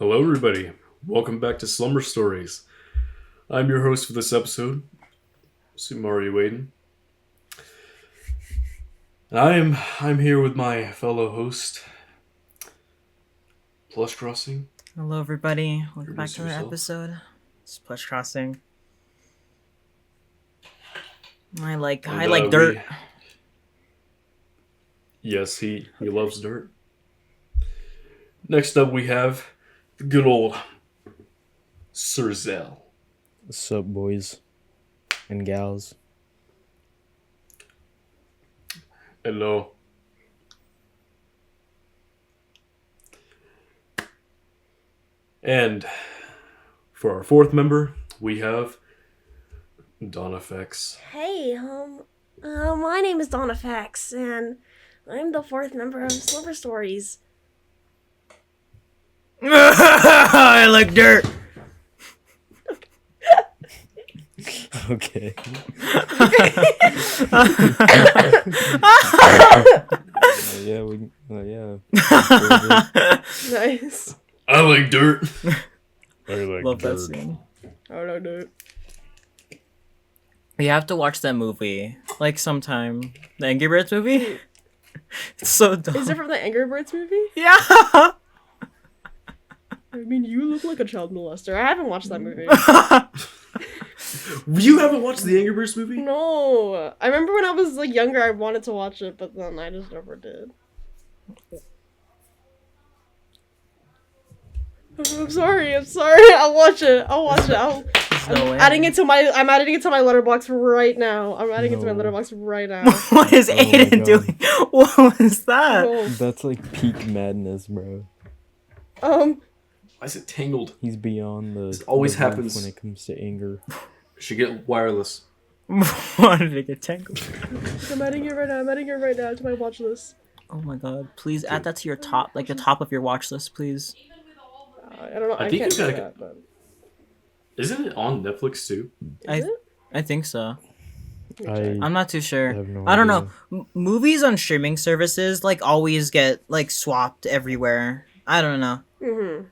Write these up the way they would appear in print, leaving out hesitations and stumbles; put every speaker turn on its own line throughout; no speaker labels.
Hello, everybody. Welcome back to Slumber Stories. I'm your host for this episode, Sumari Waden. And I'm here with my fellow host, Plush Crossing.
Hello, everybody. Welcome back
Introduce
to the
yourself.
episode. It's Plush Crossing. I like dirt.
Yes, he loves dirt. Next up, we have the good old Sir Zell.
What's up, boys and gals?
Hello. And for our fourth member, we have Dawn Effects.
Hey, my name is Donna Fax, and I'm the fourth member of Slumber Stories.
I like dirt.
Okay. Yeah.
Nice.
I like dirt.
I like
Love that
dirt.
scene.
I don't know.
We have to watch that movie, like sometime. The Angry Birds movie. It's so dumb.
Is it from the Angry Birds movie?
Yeah.
I mean, you look like a child molester. I haven't watched that movie.
You haven't watched the Angry Birds movie?
No. I remember when I was younger, I wanted to watch it, but then I just never did. I'm sorry. I'll watch it. I'm adding it to my letterbox right now.
What is
Oh my
Aiden
God.
doing? What was that?
Oh,
That's like peak madness, bro.
Why is it tangled?
He's beyond the.
This always
the roof
happens.
when it comes to anger.
Should get wireless.
Why did it get tangled?
I'm adding it right now to my watch list.
Oh my god! Please add that to your top, like the top of your watch list, please.
I don't know.
I
I
think
can't
you
do
gotta
that, but...
Isn't it on Netflix too?
Is it?
I think so.
I
I'm not too sure.
have no
I don't
idea.
know. Movies on streaming services always get swapped everywhere. I don't know.
Mm-hmm.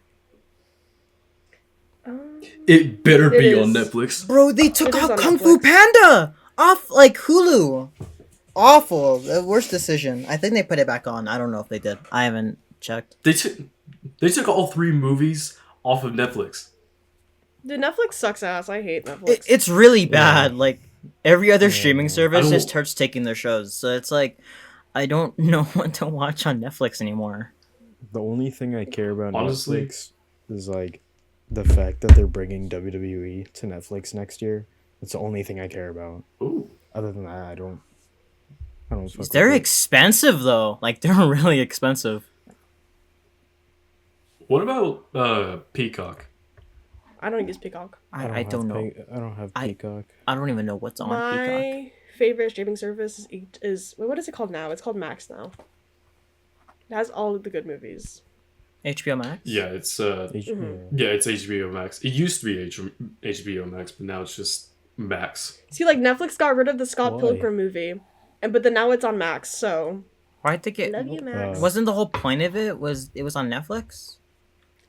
It better
It
be
is.
on Netflix.
Bro, they took
It is
out
on
Kung Fu
Netflix.
Panda off Hulu. Awful. The worst decision. I think they put it back on. I don't know if they did. I haven't checked.
They took all three movies off of Netflix.
Dude, Netflix sucks ass. I hate Netflix.
It's really bad. Every other
Yeah.
streaming
I
service
don't-
just starts taking their shows. So it's I don't know what to watch on Netflix anymore.
The only thing I care about
Honestly-
Netflix is the fact that they're bringing WWE to Netflix next year. That's the only thing I care about.
Ooh.
Other than that, I don't. Fuck with
They're
it.
expensive though. They're really expensive.
What about Peacock?
I don't use Peacock.
I don't know.
I don't have
I-
Peacock.
I don't even know what's on Peacock.
My favorite streaming service is what is it called now? It's called Max now. It has all of the good movies.
HBO Max?
Yeah, it's
Mhm.
yeah, it's HBO Max. It used to be HBO Max, but now it's just Max.
See, Netflix got rid of the Scott
Why?
Pilgrim movie, but then now it's on Max. So
Why'd they get...
love you, Max.
Wasn't the whole point of it was on Netflix?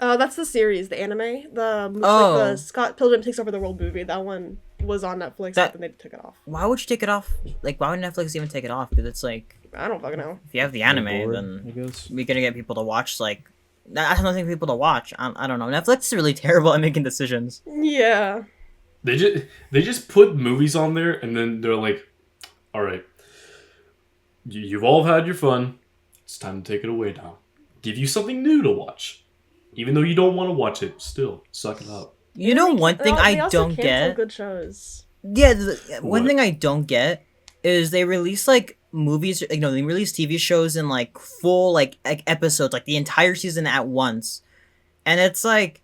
That's the series, the anime, the
Oh.
Scott Pilgrim takes over the world movie. That one was on Netflix,
That-
but then they took it off.
Why would you take it off? Why would Netflix even take it off? Because it's
I don't fucking know.
if you have the anime,
Bored, I
then
guess.
we're gonna get people to watch, that's nothing for people to watch. I don't know. Netflix is really terrible at making decisions.
Yeah.
They just put movies on there, and then they're like, "All right, you've all had your fun. It's time to take it away now. Give you something new to watch, even though you don't want to watch it. Still, suck it up."
You know, one thing
They
I
also
don't
cancel
get...
good shows.
Yeah, one
What?
thing I don't get is they release movies, they release TV shows in full episodes, the entire season at once, and it's I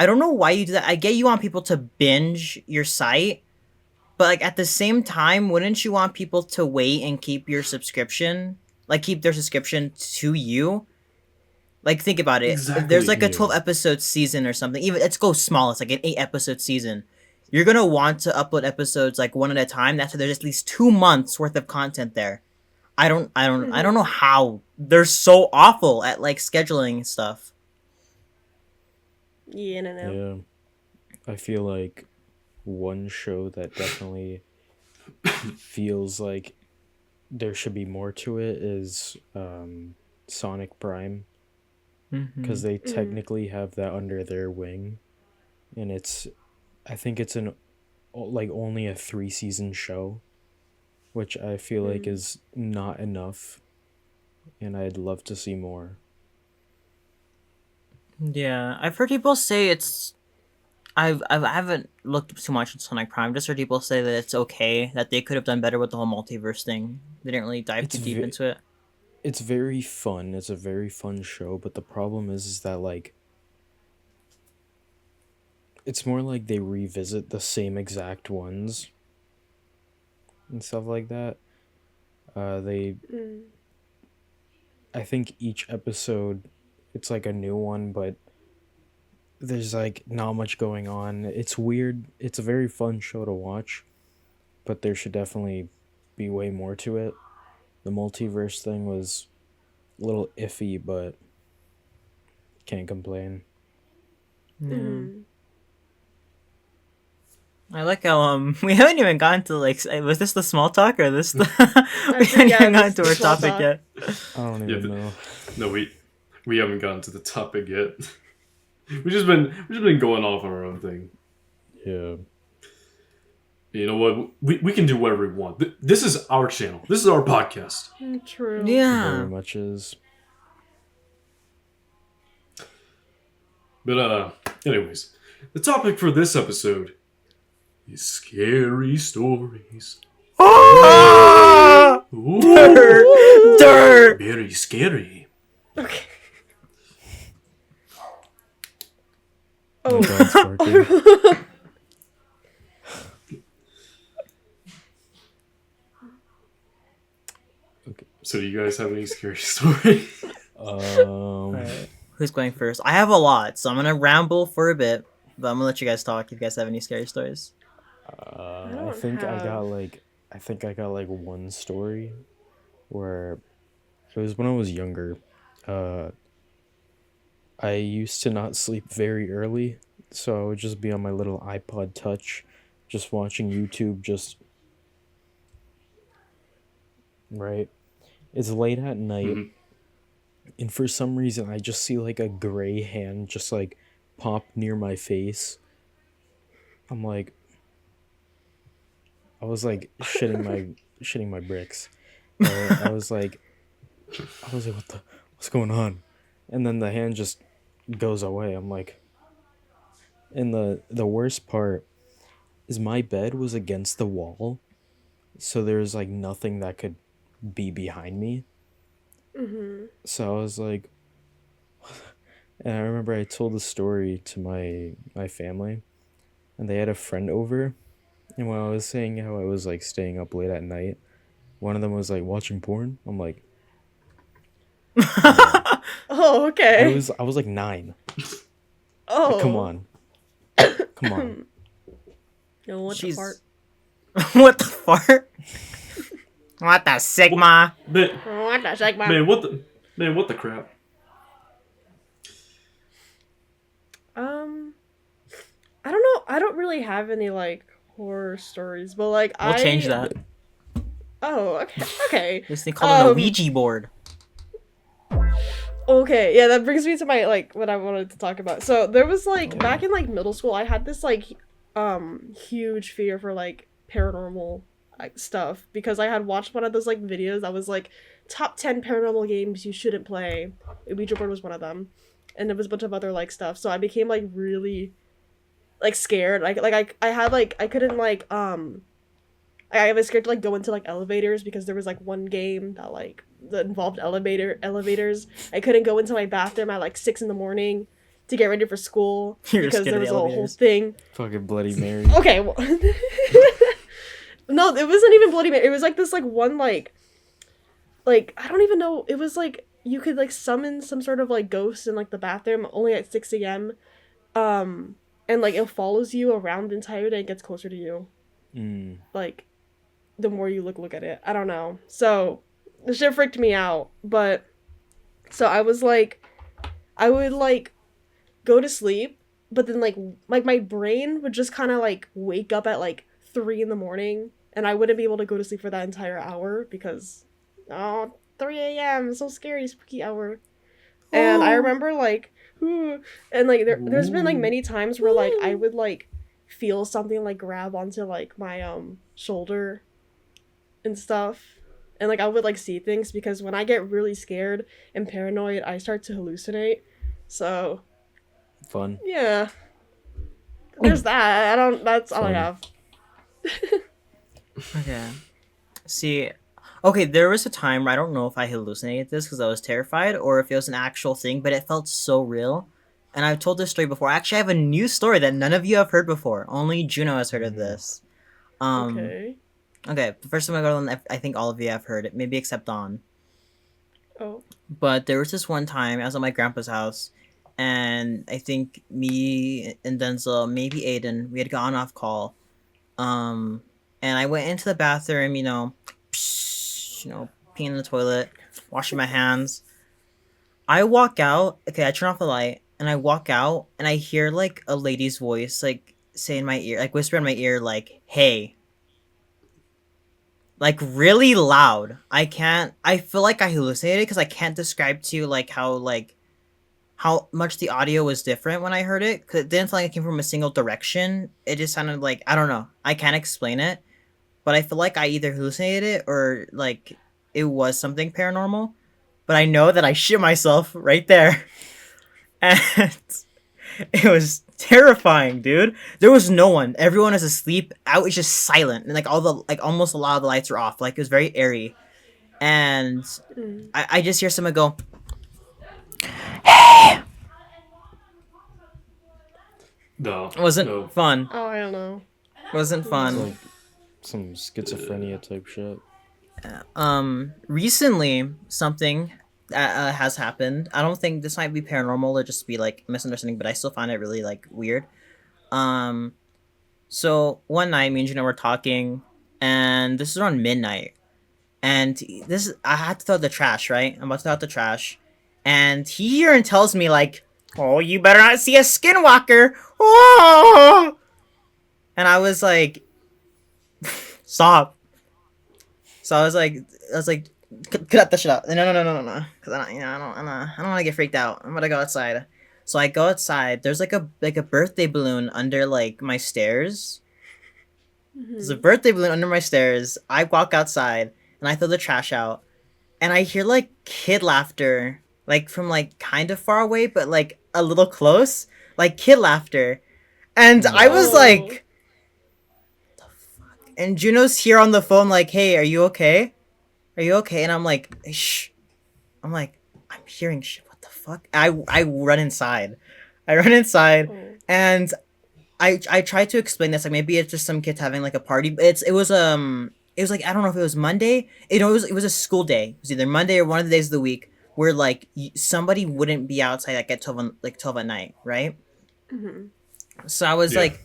don't know why you do that. I get you want people to binge your site, but at the same time, wouldn't you want people to wait and keep your subscription, keep their subscription to you? Think about it. If there's
Exactly.
a 12 episode season or something, even let's go small. It's an 8 episode season. You're gonna want to upload episodes one at a time. That's why there's at least 2 months worth of content there. I don't know how they're so awful at scheduling stuff.
Yeah, no.
Yeah. I feel like one show that definitely feels like there should be more to it is Sonic Prime, because they technically have that under their wing, and I think it's like only a 3-season show, which I feel like is not enough, and I'd love to see more.
Yeah, I've heard people say it's. I haven't looked too much at Sonic Prime. Just heard people say that it's okay, that they could have done better with the whole multiverse thing. They didn't really dive
It's
too deep
ve-
into it.
It's very fun. It's a very fun show, but the problem is that like it's more like they revisit the same exact ones and stuff like that. They I think each episode it's like a new one, but there's like not much going on. It's weird. It's a very fun show to watch, but there should definitely be way more to it. The multiverse thing was a little iffy, but can't complain.
I like how we haven't even gotten to like was this the small talk or this the we
think,
haven't
yeah,
even
this
gotten
is
to
the
our
small
topic
talk.
yet.
I don't even know.
No, we haven't gotten to the topic yet. We've just been going off on our own thing.
Yeah.
You know what? We can do whatever we want. This is our channel. This is our podcast.
True.
Yeah.
Very much is.
But anyways, the topic for this episode is scary stories.
Ah!
Ooh,
Dirt.
very scary.
Okay.
My
Oh.
dog's barking.
So do you guys have any scary stories?
Alright. Who's going first? I have a lot, so I'm gonna ramble for a bit, but I'm gonna let you guys talk if you guys have any scary stories.
I
don't
think I
have-
got like one story where it was when I was younger. I used to not sleep very early, so I would just be on my little iPod Touch, just watching YouTube. Just right. It's late at night, and for some reason I just see like a gray hand just like pop near my face. I'm like, I was like shitting my bricks. I was like, what's going on? And then the hand just goes away. I'm like, and the worst part is my bed was against the wall, so there was like nothing that could be behind me. So I was like, and I remember I told the story to my family, and they had a friend over, and when I was saying how I was like staying up late at night, one of them was like watching porn. I'm like,
Oh, okay.
I was like 9.
Oh.
Come on. Come on.
No, what the
Jeez.
fart?
What the fart? What the sigma?
Man,
What the heck,
what the crap?
I don't know. I don't really have any like horror stories, but like
We'll change that.
Oh, okay. Okay.
This thing called a
Um,
Ouija board.
Okay, yeah, that brings me to my like what I wanted to talk about. So there was like back in like middle school, I had this like huge fear for like paranormal like stuff because I had watched one of those like videos that was like top 10 paranormal games you shouldn't play. Ouija board was one of them, and there was a bunch of other like stuff. So I became like really like scared. I had like I couldn't like I was scared to like go into like elevators because there was like one game that involved elevators. I couldn't go into my bathroom at like 6 a.m. to get ready for school
You're
because
scared
there
of
was
the
a whole
elevators.
thing.
Fucking Bloody Mary.
Okay, well, no, it wasn't even Bloody Mary. It was like this like one like I don't even know. It was like you could like summon some sort of like ghost in like the bathroom only at 6 a.m. And like it follows you around the entire day and gets closer to you. Like the more you look at it. I don't know. So the shit freaked me out. But so I was like I would like go to sleep, but then like my brain would just kind of like wake up at like 3 in the morning, and I wouldn't be able to go to sleep for that entire hour because 3 a.m. so scary, spooky hour. And I remember like, and like there's been like many times where like I would like feel something like grab onto like my shoulder and stuff, and like I would like see things because when I get really scared and paranoid, I start to hallucinate. So
Fun.
yeah, there's that. I don't. That's all I
Fun.
have.
Okay. See, okay, there was a time where I don't know if I hallucinated this because I was terrified or if it was an actual thing, but it felt so real. And I've told this story before. Actually, I have a new story that none of you have heard before. Only Juno has heard of this.
Okay.
Okay, the first time I go on, I think all of you have heard it, maybe except Dawn.
Oh.
But there was this one time I was at my grandpa's house, and I think me and Denzel, maybe Aiden, we had gone off call. And I went into the bathroom, peeing in the toilet, washing my hands. I walk out. Okay, I turn off the light, and I walk out, and I hear like a lady's voice, like say in my ear, like whisper in my ear, like "Hey." Like really loud. I feel like I hallucinated because I can't describe to you like how much the audio was different when I heard it, because it didn't feel like it came from a single direction. It just sounded like, I don't know, I can't explain it, but I feel like I either hallucinated it or like it was something paranormal. But I know that I shit myself right there. And it was terrifying, dude. There was no one. Everyone was asleep. Out was just silent, and like almost a lot of the lights were off. Like it was very airy, and I just hear someone go,
No.
"It wasn't
No.
fun.
Oh, I don't know.
Wasn't
It's
fun."
like some schizophrenia type shit.
Recently something has happened. I don't think this might be paranormal or just be like misunderstanding, but I still find it really like weird. So one night, me and Gina were talking, and this is around midnight. And I had to throw out the trash, right? I'm about to throw out the trash. And he here and tells me, like, "Oh, you better not see a skinwalker." Oh! And I was like, "Stop." So I was like, cut that shit out. No. Because I don't want to get freaked out. I'm gonna go outside. So I go outside. There's like a birthday balloon under like my stairs. There's a birthday balloon under my stairs. I walk outside and I throw the trash out, and I hear like kid laughter, like from like kind of far away, but like a little close, like kid laughter, and I was
No.
like, "The fuck?" And Juno's here on the phone, like, "Hey, are you okay? Are you okay?" And I'm like, "Shh." I'm like, "I'm hearing shit. What the fuck?" I run inside.
Oh.
And I tried to explain this, like maybe it's just some kids having like a party. But it was like, I don't know if it was Monday. It was a school day. It was either Monday or one of the days of the week where like somebody wouldn't be outside like at 12 at night, right?
Mm-hmm.
So I was
Yeah.
like,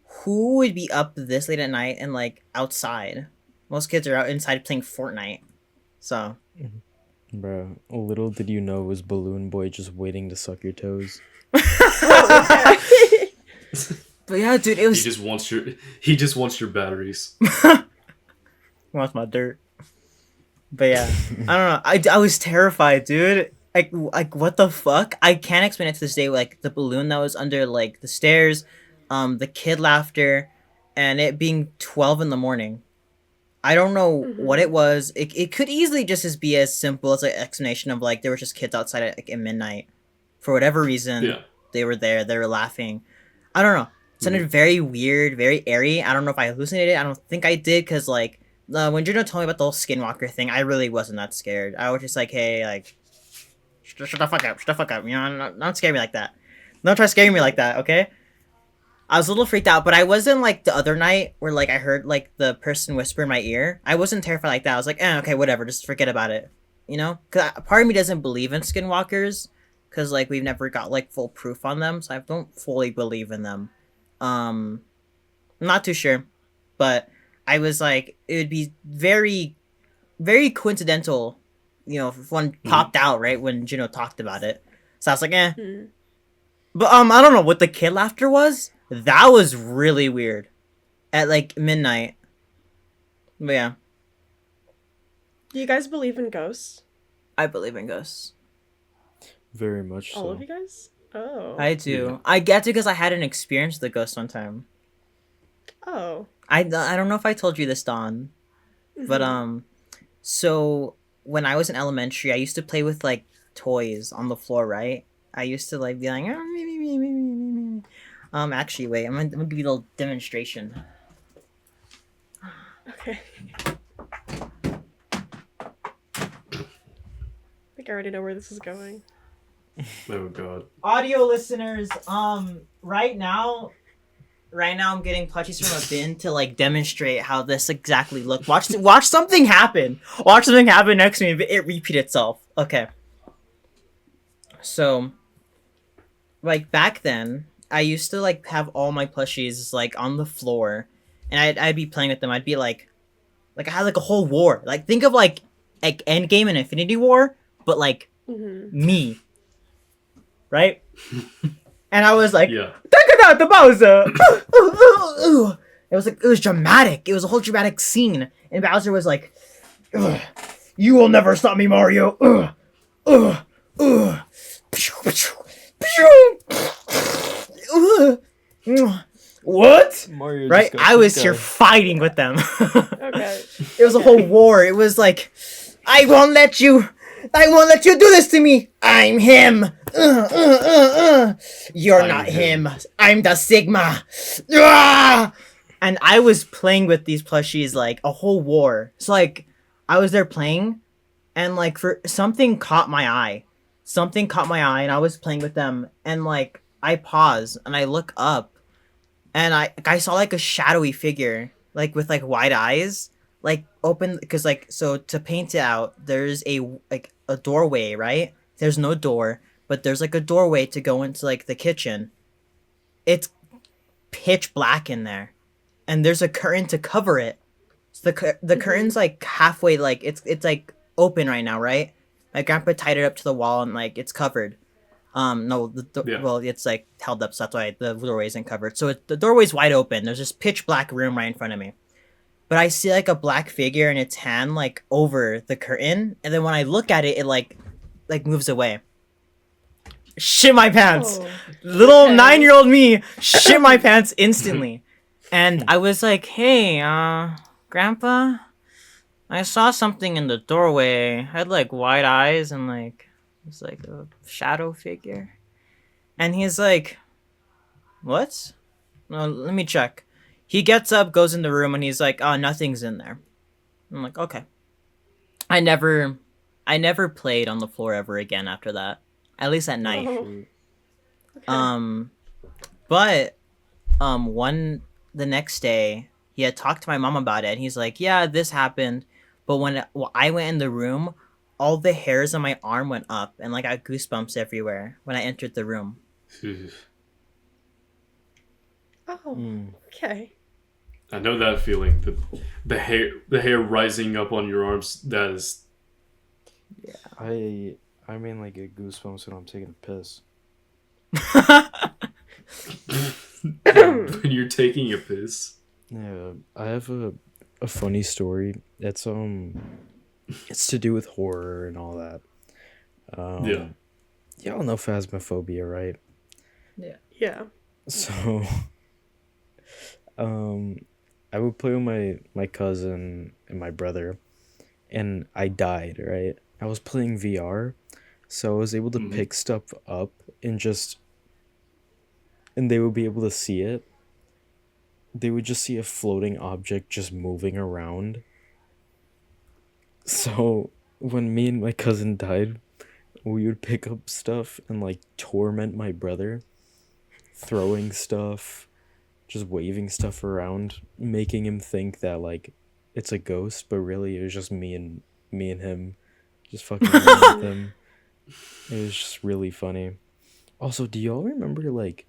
who would be up this late at night and like outside? Most kids are out inside playing Fortnite. So
Bro, little did you know it was Balloon Boy just waiting to suck your toes.
but yeah, dude, it
He
was
just wants your batteries.
wants my dirt. But yeah, I don't know. I was terrified, dude. Like what the fuck? I can't explain it to this day. Like the balloon that was under like the stairs, the kid laughter, and it being 12 in the morning. I don't know what it was. It could easily just be as simple as an explanation of like there were just kids outside at midnight, for whatever reason.
Yeah.
They were there. They were laughing. I don't know. It sounded very weird, very airy. I don't know if I hallucinated. I don't think I did, because like when Juno told me about the whole skinwalker thing, I really wasn't that scared. I was just like, hey, like, shut the fuck up, shut the fuck up. You know, don't scare me like that. Don't try scaring me like that, okay? I was a little freaked out, but I wasn't like the other night where like I heard like the person whisper in my ear. I wasn't terrified like that. I was like, okay, whatever, just forget about it. You know? Because part of me doesn't believe in skinwalkers, because like we've never got like full proof on them, so I don't fully believe in them. I'm not too sure, but I was like, it would be very, very coincidental, you know, if one popped out right when Juno talked about it. So I was like, But I don't know what the kid laughter was. That was really weird. At like midnight. But yeah,
Do you guys believe in ghosts?
I believe in ghosts.
Very much so.
All of you guys? Oh.
I do.
Yeah.
I get to because I had an experience with a ghost one time.
Oh.
I don't know if I told you this, Dawn, but so when I was in elementary, I used to play with like toys on the floor, right? I used to like be like, "Ah, me, me, me, me, me, me, me." Actually, wait, I'm gonna give you a little demonstration.
Okay. I think I already know where this is going.
Oh god.
Audio listeners, right now I'm getting plushies from a bin to like demonstrate how this exactly looked. Watch something happen. Watch something happen next to me. It repeat itself. Okay. So, like back then, I used to like have all my plushies like on the floor, and I'd be playing with them. I'd be like I had like a whole war. Like think of like Endgame and Infinity War, but like me, right? And I was like,
Yeah.
"Take out the Bowser!" It was dramatic. It was a whole dramatic scene, and Bowser was like, "Ugh, "You will never stop me, Mario." What?
Mario
Right? I was here fighting with them.
Okay.
It was a whole war. It was like, I won't let you do this to me. I'm him. You're
I'm
not
him.
him. I'm the Sigma. Ah! And I was playing with these plushies like a whole war. So like, I was there playing, and like for something caught my eye. Something caught my eye, and I was playing with them, and like I pause and I look up, and I saw like a shadowy figure, like with like wide eyes, like open because like so to paint it out, there's a doorway, right? There's no door, but there's like a doorway to go into like the kitchen. It's pitch black in there, and there's a curtain to cover it. So the curtain's like halfway, like it's like open right now, right? My grandpa tied it up to the wall and like it's covered. No,
Yeah.
well, it's like held up, so that's why the doorway isn't covered. So the doorway's wide open. There's this pitch black room right in front of me, but I see like a black figure in its hand like over the curtain, and then when I look at it, it like moves away. Shit my pants.
Oh.
Little
Okay.
9-year-old me shit my pants instantly. And I was like, "Hey, Grandpa, I saw something in the doorway. I had like wide eyes and like it was like a shadow figure." And he's like, "What? No, let me check." He gets up, goes in the room, and he's like, "Oh, nothing's in there." I'm like, "Okay." I never played on the floor ever again after that. At least at night.
Oh. Okay.
But the next day he had talked to my mom about it, and he's like, "Yeah, this happened, but when I went in the room, all the hairs on my arm went up, and like I got goosebumps everywhere when I entered the room."
Oh. Okay.
I know that feeling. The hair rising up on your arms. That is
I mean, like, get goosebumps when I'm taking a piss.
when you're taking a piss.
Yeah, I have a funny story. It's to do with horror and all that.
Yeah.
Y'all know phasmophobia, right?
Yeah.
So, I would play with my cousin and my brother, and I died, right? I was playing VR, so I was able to pick stuff up and they would be able to see it. They would just see a floating object just moving around. So, when me and my cousin died, we would pick up stuff and like torment my brother, throwing stuff, just waving stuff around, making him think that like it's a ghost, but really it was just me and him just fucking around with him. It was just really funny. Also, do y'all remember like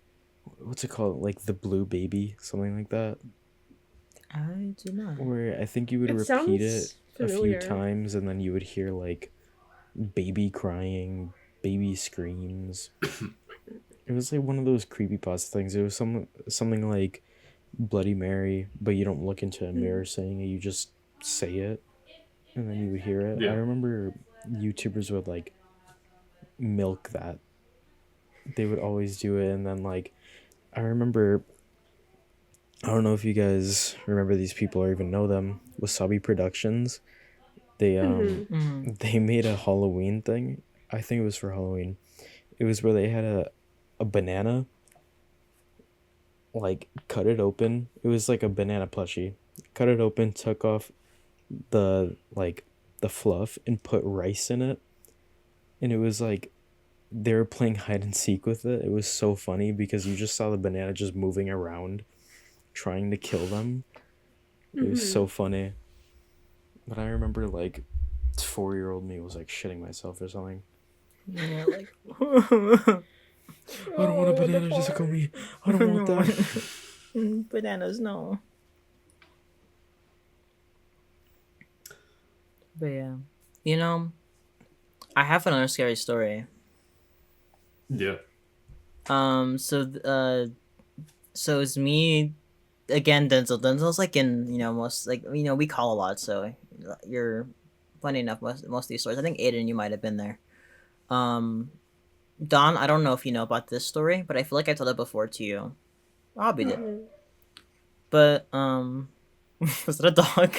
what's it called? Like the blue baby, something like that?
I do not.
Where I think you would
It
repeat it
sounds
a few
familiar.
times and then you would hear like baby crying, baby screams. It was like one of those creepypasta things. It was something like Bloody Mary, but you don't look into a mirror saying it. You just say it, and then you would hear it.
Yeah.
I remember YouTubers would like milk that. They would always do it, and then like I remember. I don't know if you guys remember these people or even know them. Wasabi Productions. They they made a Halloween thing. I think it was for Halloween. It was where they had a banana, like cut it open. It was like a banana plushie. Cut it open, took off the fluff and put rice in it. And it was like they were playing hide and seek with it. It was so funny because you just saw the banana just moving around trying to kill them. It was so funny. But I remember like 4-year-old me was like shitting myself or something.
Yeah, like
I don't want a banana, Jessica me. I don't want that.
bananas, no. But yeah, you know, I have another scary story.
Yeah.
So it's me again, Denzel. Denzel's like in, most, like, we call a lot, so you're funny enough. Most of these stories, I think Aiden, you might have been there. Don, I don't know if you know about this story, but I feel like I told it before to you. Robbie did. But was it a dog?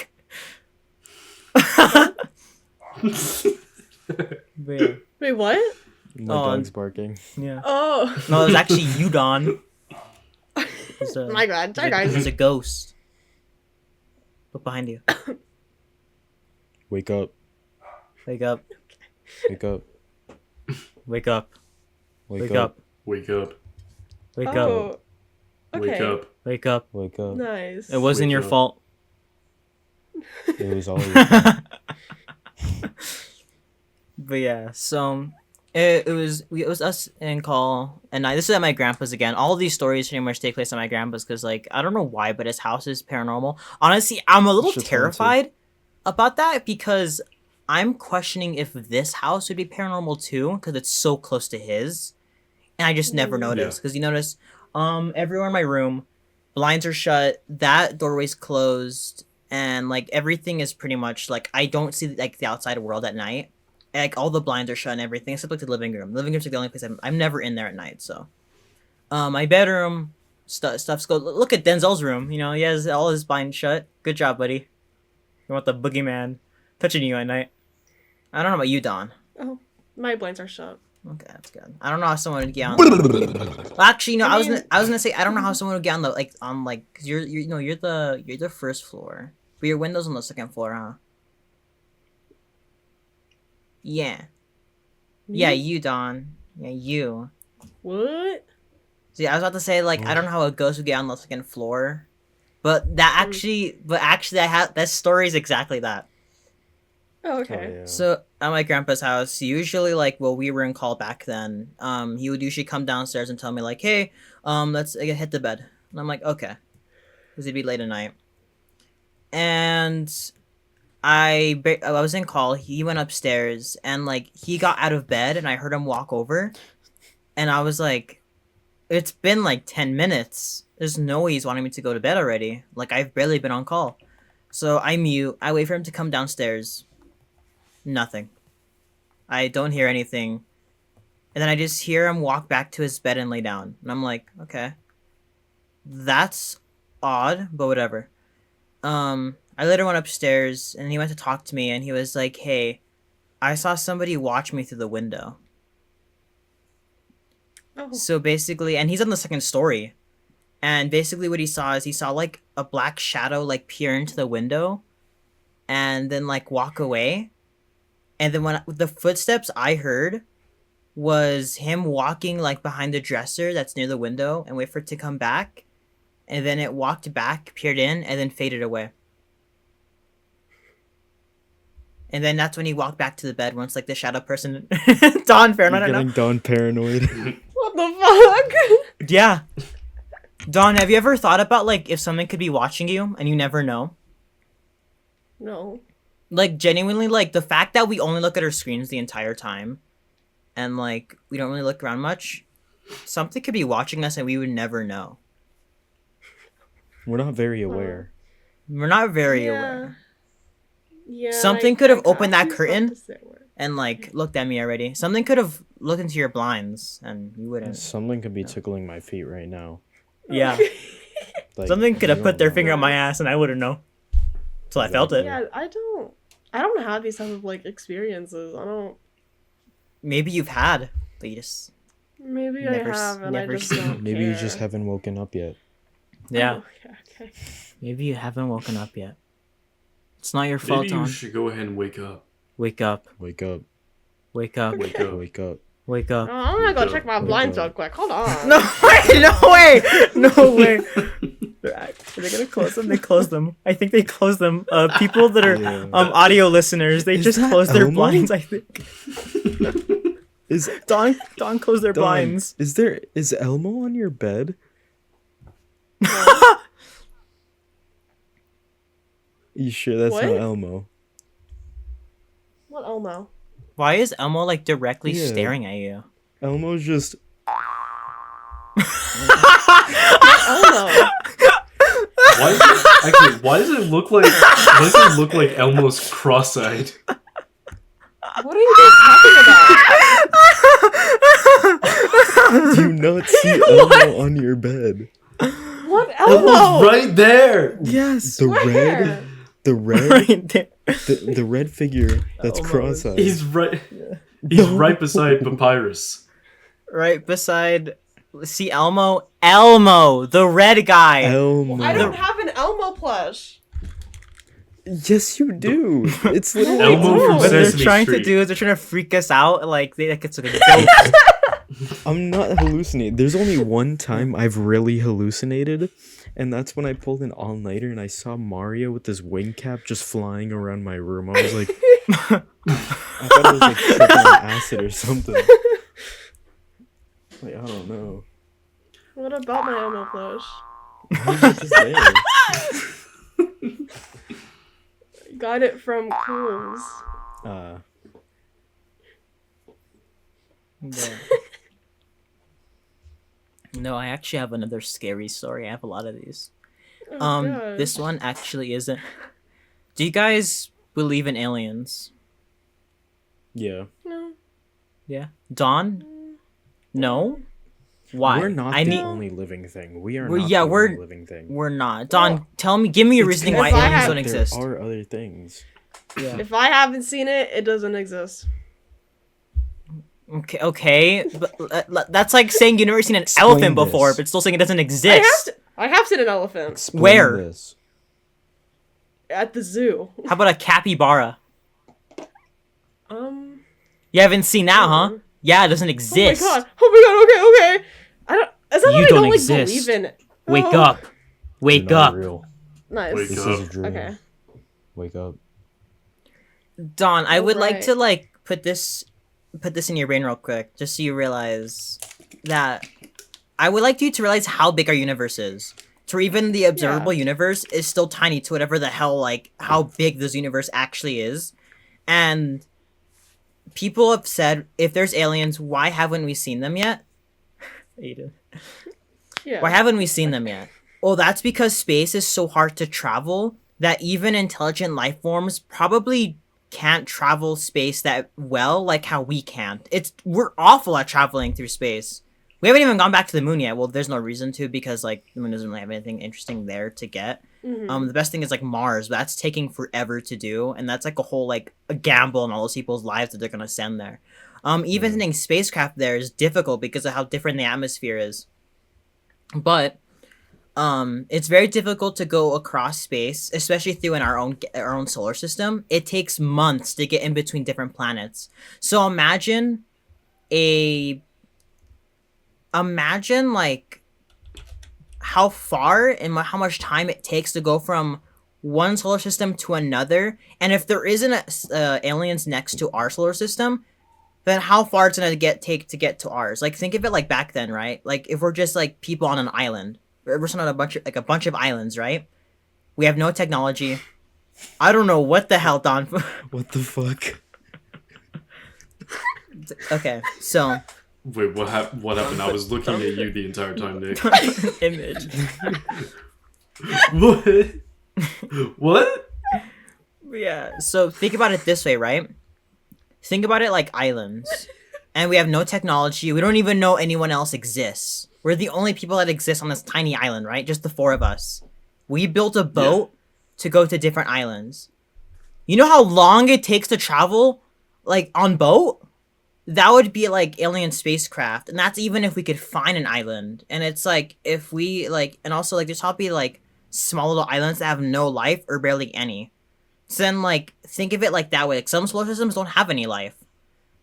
But yeah.
Wait, what?
My dog's barking.
Yeah.
Oh.
No, it was actually you, Don.
My God, sorry guys.
There's a ghost. Look behind you.
Wake up.
Wake up.
Wake up.
Wake up.
Wake
Wake up.
Wake up.
Wake up.
Oh.
Wake
Okay.
up.
Wake up.
Wake up.
Nice.
It wasn't
Wake
your
up.
fault.
It was all your fault.
But yeah, so it was us in call, and this is at my grandpa's again. All of these stories pretty much take place at my grandpa's because, like, I don't know why, but his house is paranormal. Honestly, I'm a little
Shit's
terrified about that because I'm questioning if this house would be paranormal too because it's so close to his, and I just never noticed. Because you notice, everywhere in my room, blinds are shut, that doorway's closed, and like everything is pretty much like I don't see like the outside world at night. Like all the blinds are shut and everything except like the living room. The living room's like the only place I'm never in there at night. So, my bedroom stuff's go. Look at Denzel's room. He has all his blinds shut. Good job, buddy. You want the boogeyman touching you at night? I don't know about you, Don.
Oh, my blinds are shut.
Okay, that's good. I don't know how someone would get on. Well, actually, no. I was gonna say I don't know how someone would get on the because you're the first floor, but your window's on the second floor, huh? Yeah.
Me?
Yeah, you, Don. Yeah, you.
What?
See, I was about to say, like, I don't know how a ghost would get on the second floor. But actually, I have, that story is exactly that.
Oh, okay.
Oh, yeah.
So, at my grandpa's house, usually, like, we were in call back then, he would usually come downstairs and tell me, like, hey, let's hit the bed. And I'm like, okay. Because it'd be late at night. And I was in call. He went upstairs and like he got out of bed and I heard him walk over, and I was like, "It's been like 10 minutes. There's no way he's wanting me to go to bed already. Like I've barely been on call." So I mute. I wait for him to come downstairs. Nothing. I don't hear anything, and then I just hear him walk back to his bed and lay down. And I'm like, "Okay, that's odd, but whatever." I later went upstairs and he went to talk to me and he was like, hey, I saw somebody watch me through the window.
Oh.
So basically, and he's on the second story. And basically what he saw is he saw like a black shadow like peer into the window and then like walk away. And then when the footsteps I heard was him walking like behind the dresser that's near the window and wait for it to come back. And then it walked back, peered in, and then faded away. And then that's when he walked back to the bed once, like, the shadow person... Don paranoid, I
You're
don't
getting
know.
Dawn paranoid.
What the fuck?
Yeah. Don, have you ever thought about, like, if someone could be watching you and you never know?
No.
Like, genuinely, like, the fact that we only look at our screens the entire time and, like, we don't really look around much, something could be watching us and we would never know.
We're not very aware.
We're not very aware.
Yeah.
Something could have
I
opened that
actually
curtain
thought the same word.
and like looked at me already. Something could have looked into your blinds and you wouldn't.
Something could be tickling my feet right now.
Yeah.
Like,
Something could have
you
put
don't
their
know.
finger on my ass and I wouldn't know. Till I felt it.
Yeah, I don't have these type of like experiences. I don't.
Maybe you've had, but you just
Maybe
Never
I
s-
have, and I
never
just
seen.
don't
Maybe you
care.
just haven't woken up yet.
yeah.
Oh, okay.
Maybe you haven't woken up yet. It's not your fault,
Maybe you
Don.
should go ahead and wake up.
Wake up.
Wake up.
Wake up.
Wake up.
Wake up.
Wake
Oh,
up.
I'm gonna go
Wake
check
up.
my
Wake
blinds
up.
real quick. Hold on.
No way! No way! No way! They're gonna close them. They close them. I think they close them. People that are
Yeah.
audio listeners, they
Is
just
that
close their
Elmo?
blinds. I think
Is
Don closed their
Dawn,
blinds.
is Elmo on your bed? You sure that's
What?
not Elmo?
What Elmo?
Why is Elmo like directly
Yeah.
staring at you?
Elmo's just
Elmo.
Why does it look like Elmo's cross-eyed?
What are you guys talking about?
do you not see Elmo on your bed?
What Elmo?
Elmo's right there.
Yes.
The
Where?
red the red
Right there.
the red figure that's
Elmo is-
cross-eyed.
He's right. He's right beside Papyrus.
Right beside. See Elmo. Elmo, the red guy.
Elmo.
I don't have an Elmo plush.
Yes, you do. It's literally
Elmo from
What they're
Sesame
trying to
Street.
do is they're trying to freak us out. Like it's like a ghost.
I'm not hallucinating. There's only one time I've really hallucinated, and that's when I pulled an all-nighter and I saw Mario with his wing cap just flying around my room. I was like, I thought I was like tripping on acid or something. Like, I don't know.
What about my Elmo plush?
Why is it just there?
Got it from Cools.
Yeah. No, I actually have another scary story. I have a lot of these.
Oh, God.
This one actually isn't. Do you guys believe in aliens?
Yeah.
No.
Yeah. Dawn? No. Why?
We're not
I
the
need.
only living thing. We are
We're-
not
yeah,
the
we're-
only living thing.
We're not. Dawn, give me a
It's
reasoning why
if I
aliens
had-
don't
there
exist.
are other things.
Yeah.
If I haven't seen it, it doesn't exist.
Okay. But, that's like saying you've never seen an
Explain
elephant before,
this.
but still saying it doesn't exist.
I have seen an elephant
Explain
Where?
this.
at the zoo.
How about a capybara?
Um.
You haven't seen that, huh?
Mhm.
Yeah, it doesn't exist.
Oh my god. Oh my god. Okay. I don't. It's not
You
that I
don't
don't like
exist.
believe in it.
Wake
Oh,
up. Wake
They're not
up.
Real.
Nice.
Wake
This
up.
is a dream.
Okay.
Wake up.
Dawn, I would like
Alright.
to like put this in your brain real quick, just so you realize that I would like you to realize how big our universe is. To even the observable universe is still tiny to whatever the hell like how big this universe actually is. And people have said if there's aliens, why haven't we seen them yet? Aiden.
Yeah.
Why haven't we seen them yet? Well, that's because space is so hard to travel that even intelligent life forms probably can't travel space that well like how we can. We're awful at traveling through space. We haven't even gone back to the moon yet. Well, there's no reason to because like the moon doesn't really have anything interesting there to get.
Mhm.
The best thing is like Mars, but that's taking forever to do, and that's like a whole like a gamble in all those people's lives that they're gonna send there. Even sending spacecraft there is difficult because of how different the atmosphere is. But it's very difficult to go across space, especially through in our own solar system. It takes months to get in between different planets. So imagine like how far and how much time it takes to go from one solar system to another, and if there isn't aliens next to our solar system, then how far it's gonna take to get to ours. Like think of it like back then, right? Like if we're just like people on an island, we're just on a bunch of islands, right? We have no technology. I don't know what the hell, Don.
What the fuck?
Okay, so
Wait, what happened? I was looking at you the entire time, Nick.
Image.
What? What?
Yeah. So think about it this way, right? Think about it like islands, and we have no technology. We don't even know anyone else exists. We're the only people that exist on this tiny island, right? Just the four of us. We built a boat to go to different islands. You know how long it takes to travel, like on boat? That would be like alien spacecraft, and that's even if we could find an island. And it's like if we like, and also like there's probably like small little islands that have no life or barely any. So then like think of it like that way. Like some solar systems don't have any life.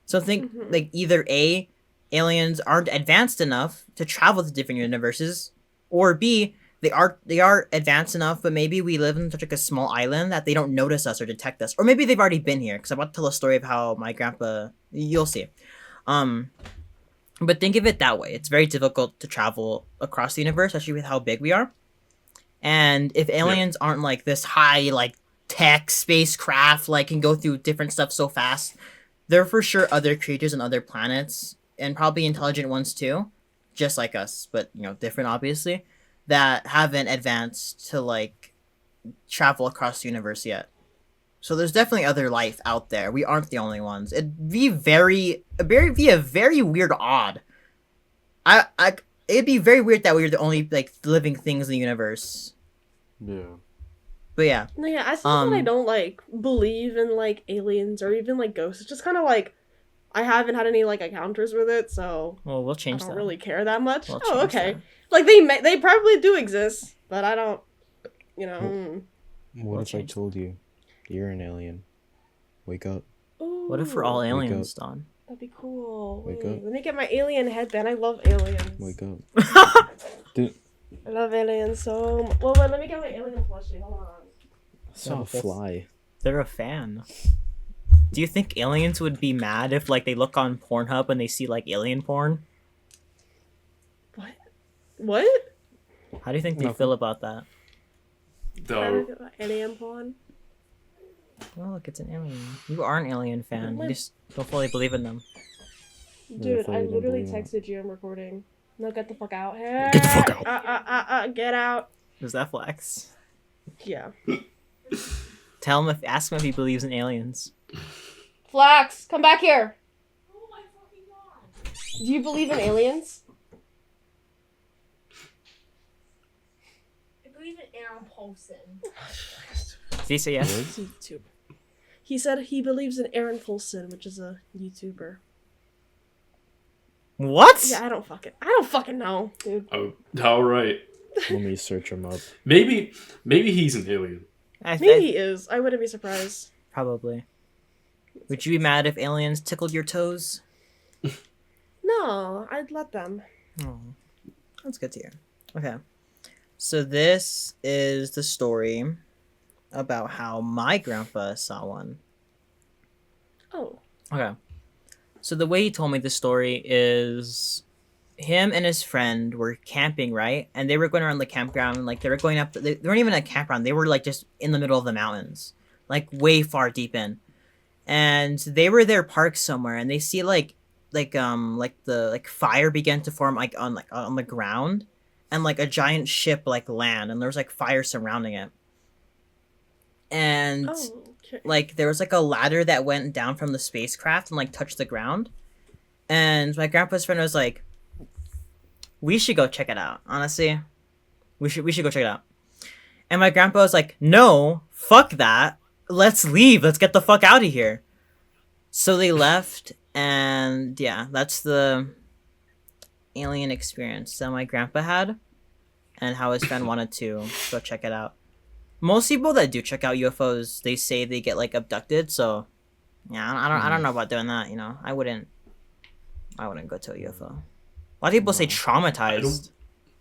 So think like either A, aliens aren't advanced enough to travel to different universes, or B, they are advanced enough, but maybe we live in such like a small island that they don't notice us or detect us, or maybe they've already been here. Because I'm about to tell a story of how my grandpa. You'll see. But think of it that way. It's very difficult to travel across the universe, especially with how big we are. And if aliens aren't like this high like tech spacecraft, like can go through different stuff so fast, there are for sure other creatures on other planets, and probably intelligent ones too, just like us, but you know, different obviously, that haven't advanced to like travel across the universe yet. So there's definitely other life out there. We aren't the only ones. It'd be a very weird odd. It'd be very weird that we're the only like living things in the universe.
Yeah.
But yeah.
No, yeah, I still I don't like believe in like aliens or even like ghosts. It's just kind of like I haven't had any like encounters with it, so
Well, we'll change
I
that.
don't really care that much.
We'll
Oh,
change
okay.
that.
Like they probably do exist, but I don't. You know.
What if I
change
told you you're an alien? Wake up.
What if we're all
Ooh,
aliens, Don?
That'd be cool.
Wake
Wait,
up.
let me get my alien headband. I love aliens.
Wake up.
I love aliens so. Well, wait, let me get my alien plushie. Hold on.
I saw a fly.
They're a fan. Do you think aliens would be mad if like they look on Pornhub and they see like alien porn?
What?
How do you think they feel about that?
Alien porn.
Oh, look, it's an alien. You are an alien fan. You just don't fully believe in them.
Dude,
if I
I
didn't
literally
believe it.
texted you. I'm recording. No, get the fuck out. Hey,
Get the fuck out.
Get out.
Is that flex?
Yeah.
Ask him if he believes in aliens.
Flax, come back here. Oh my fucking god. Do you believe in aliens?
I believe in Aaron Paulson.
Did he say yes?
YouTube. He said he believes in Aaron Paulson, which is a YouTuber.
What?
Yeah, I don't fucking know, dude.
Oh, all right.
Let me search him up.
Maybe he's an alien.
Maybe he is. I wouldn't be surprised.
Probably. Would you be mad if aliens tickled your toes?
No, I'd let them.
Oh, that's good to hear. Okay. So this is the story about how my grandpa saw one.
Oh.
Okay. So the way he told me the story is him and his friend were camping, right? And they were going around the campground, and like they were going up. They weren't even at a campground. They were like just in the middle of the mountains, like way far deep in. And they were there parked somewhere, and they see like the fire began to form like on the ground, and like a giant ship like land, and there was like fire surrounding it. And
Oh, okay.
like there was like a ladder that went down from the spacecraft and like touched the ground. And my grandpa's friend was like, "We should go check it out. Honestly, we should go check it out." And my grandpa was like, "No, fuck that. Let's leave. Let's get the fuck out of here." So they left, and yeah, that's the alien experience that my grandpa had, and how his friend wanted to go check it out. Most people that do check out UFOs, they say they get like abducted. So yeah, I don't know about doing that. You know, I wouldn't go to a UFO. A lot of people say traumatized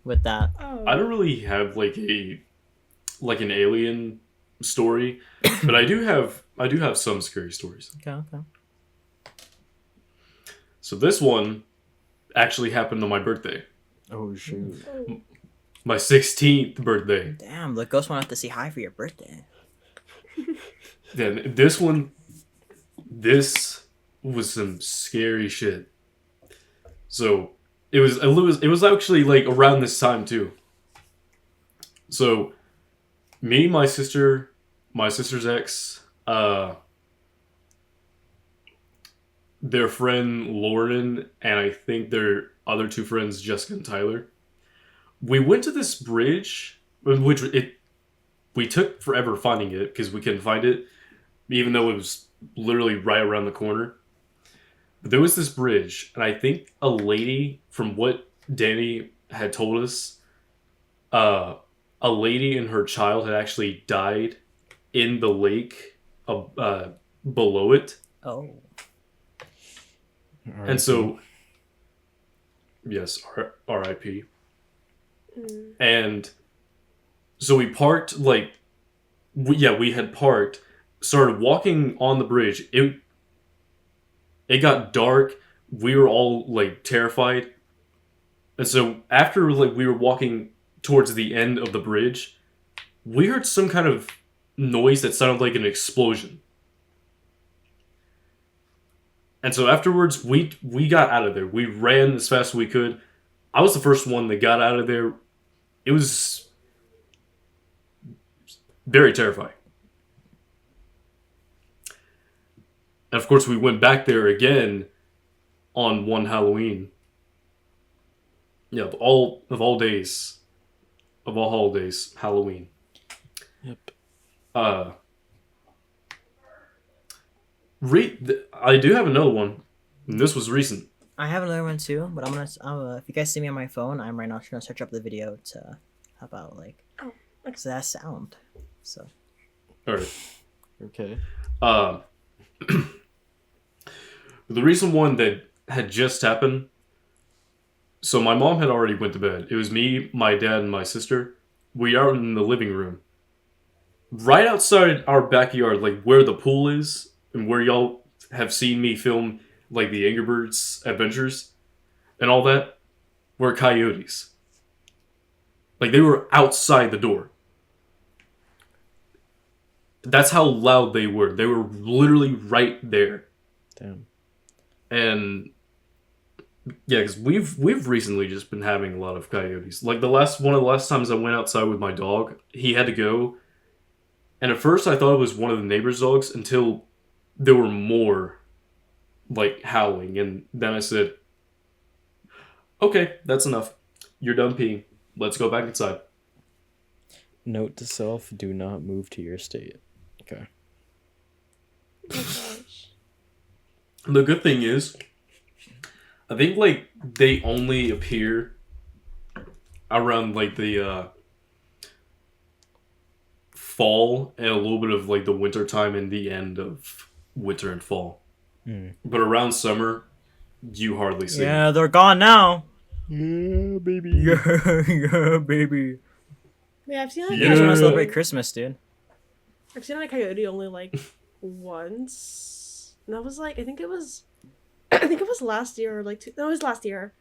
with that.
Oh.
I don't really have like an alien story, but I do have some scary stories.
Okay.
So this one actually happened on my birthday,
Oh shoot.
my 16th birthday.
Damn, the ghost went out to say hi for your birthday.
Then this was some scary shit. So it was actually like around this time too. So me, my sister's ex, their friend Lauren, and I think their other two friends, Jessica and Tyler. We went to this bridge, which we took forever finding it because we couldn't find it, even though it was literally right around the corner. But there was this bridge, and I think a lady, from what Danny had told us, uh, a lady and her child had actually died in the lake below it.
Oh.
And so, yes, R.I.P. And so we parked, like, we had parked, started walking on the bridge. It got dark. We were all, like, terrified. And so after, like, we were walking towards the end of the bridge, we heard some kind of noise that sounded like an explosion. And so afterwards, we got out of there. We ran as fast as we could. I was the first one that got out of there. It was very terrifying. And of course, we went back there again on one Halloween. Yeah, of all days, of all holidays, Halloween.
Yep.
I do have another one. And this was recent.
I have another one too, but I'm gonna. If you guys see me on my phone, I'm right now trying to search up the video to help out, like, because that sound. So.
All right.
Okay.
The recent one that had just happened. So my mom had already went to bed. It was me, my dad, and my sister. We are in the living room. Right outside our backyard, like where the pool is, and where y'all have seen me film, like, the Angry Birds adventures and all that, were coyotes. Like, they were outside the door. That's how loud they were. They were literally right there.
Damn.
And yeah, because we've recently just been having a lot of coyotes. Like, one of the last times I went outside with my dog, he had to go. And at first I thought it was one of the neighbor's dogs until there were more, like, howling. And then I said, okay, that's enough. You're done peeing. Let's go back inside.
Note to self, do not move to your state. Okay.
Oh gosh.
The good thing is, I think, like, they only appear around, like, the fall and a little bit of, like, the winter time and the end of winter and fall. But around summer, you hardly see them.
Yeah, they're gone now.
Yeah, baby.
Yeah, baby.
Yeah, I've seen like
You guys want to celebrate Christmas, dude?
I've seen a coyote only like once. And that was like I think it was last year or like no, it was last year.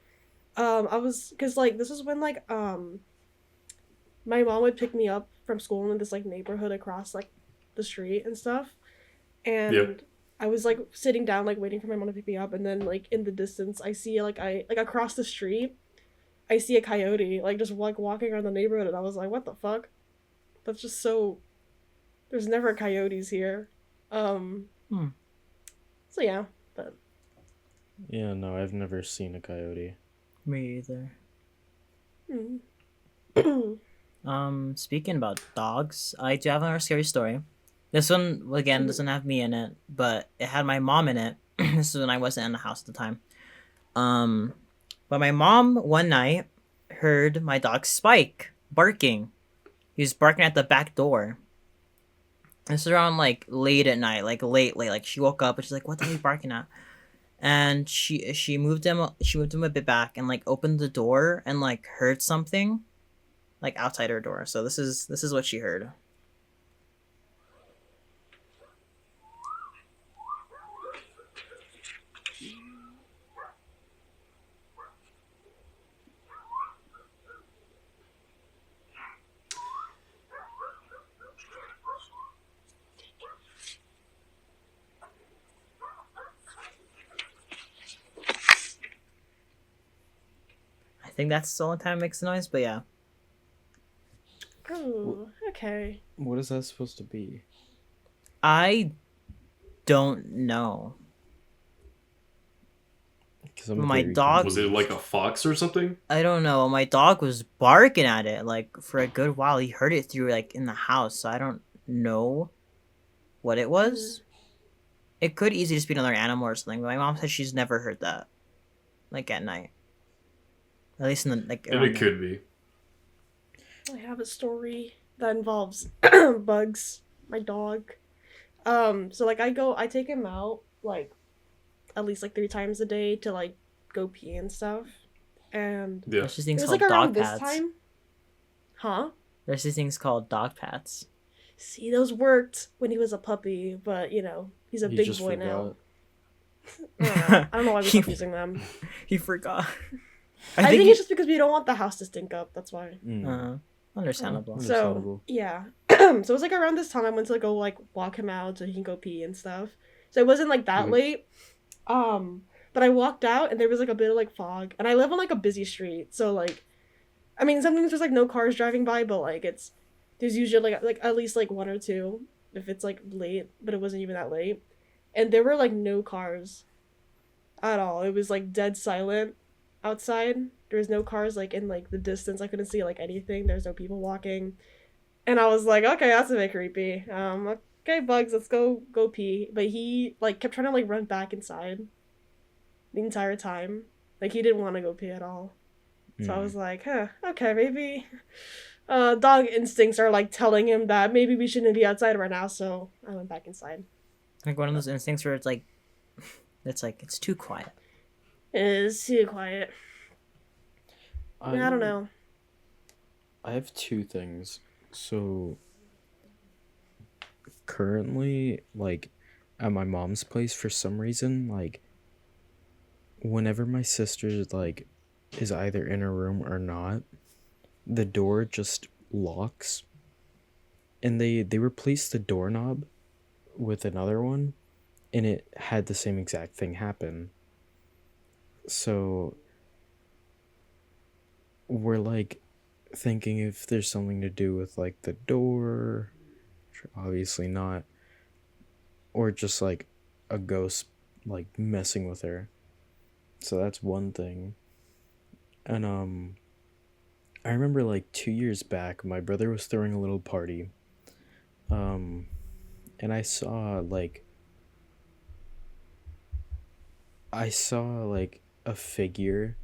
I was because like this was when like my mom would pick me up from school in this like neighborhood across like the street and stuff. And
Yep.
I was like sitting down like waiting for my mom to pick me up, and then like in the distance I see like across the street I see a coyote like just like walking around the neighborhood, and I was like, what the fuck? That's just so there's never coyotes here. So yeah, but
Yeah, no, I've never seen a coyote.
Me either.
mm.
Speaking about dogs, I do have another scary story. This one, again, doesn't have me in it, but it had my mom in it. This is when I wasn't in the house at the time. But my mom, one night, heard my dog Spike barking. He was barking at the back door. This was around, like, late at night, like, late. Like, she woke up, and she's like, what the hell are you barking at? And she moved him a bit back and, like, opened the door and, like, heard something, like, outside her door. So this is what she heard. think that's the only time it makes the noise. But yeah,
Oh, okay.
What is that supposed to be?
I don't know.
Because I'm
My
very
dog-
Was it like a
confused.
fox or something?
I don't know. My dog was barking at it like for a good while. He heard it through like in the house, so I don't know what it was. It could easily just be another animal or something. But my mom said she's never heard that, like at night. At least in the like
And
around
it
there.
could be.
I have a story that involves Bugs, my dog. So like I take him out like at least like 3 times a day to like go pee and stuff. And
Yeah.
There's these
it
things
was
called
like around
dog
this
pads.
time. Huh?
There's these things called dog pads.
See, those worked when he was a puppy, but you know, he's a
You
big
just
boy
forgot.
now. I don't know why we
He-
stopped using them.
He forgot.
I think it's just because we don't want the house to stink up, that's why.
Understandable.
Mm.
So
Understandable.
yeah. So it was like around this time I went to go like walk him out so he can go pee and stuff. So it wasn't like that
Mhm.
late. But I walked out and there was like a bit of like fog. And I live on like a busy street, so like I mean sometimes there's like no cars driving by, but like there's usually like at least like one or two if it's like late, but it wasn't even that late. And there were like no cars at all. It was like dead silent outside. There was no cars like in like the distance. I couldn't see like anything. There's no people walking. And I was like, okay, that's a bit creepy. Okay, Bugs, let's go pee. But he like kept trying to like run back inside the entire time. Like he didn't want to go pee at all. So I was like, okay, maybe dog instincts are like telling him that maybe we shouldn't be outside right now, so I went back inside.
Like one of those instincts where it's like it's too quiet.
It is too quiet. I don't know.
I have two things. So currently, like at my mom's place, for some reason, like whenever my sister like is either in her room or not, the door just locks. And they replaced the doorknob with another one, and it had the same exact thing happen. So we're like thinking if there's something to do with like the door, obviously not, or just like a ghost like messing with her. So that's one thing. And I remember like 2 years back my brother was throwing a little party, and I saw like a figure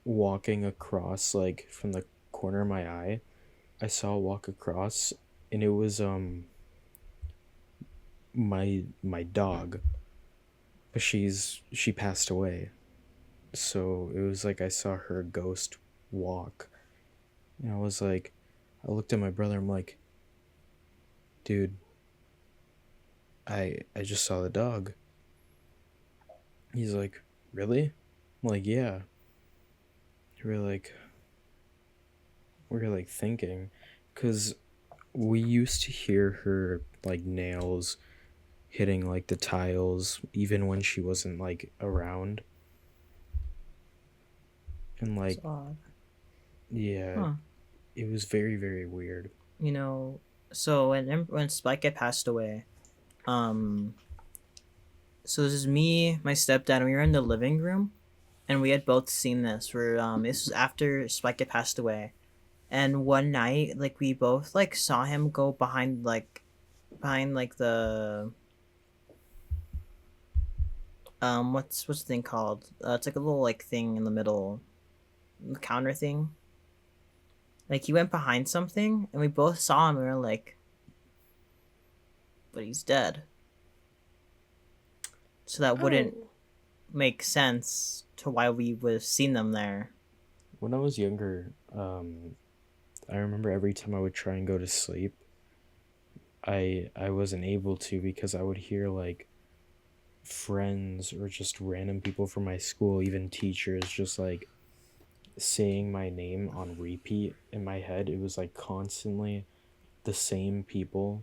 walking across, like from the corner of my eye. I saw walk across, and it was my dog, but she passed away. So it was like I saw her ghost walk, and I was like, I looked at my brother. I'm like, dude, I just saw the dog. He's like, really? I'm like, yeah. We're like thinking, because we used to hear her like nails hitting like the tiles even when she wasn't like around. And like,
It's odd.
yeah,
Huh.
it was very, very weird.
You know, so when Spike had passed away, so this is me, my stepdad, and we were in the living room, and we had both seen this. Where this was after Spike had passed away, and one night, like we both like saw him go behind like the what's the thing called? It's like a little like thing in the middle, the counter thing. Like he went behind something, and we both saw him. And we were like, "But he's dead." So that wouldn't
Oh.
make sense to why we would have seen them there.
When I was younger, I remember every time I would try and go to sleep, I wasn't able to, because I would hear like friends or just random people from my school, even teachers, just like saying my name on repeat in my head. It was like constantly the same people,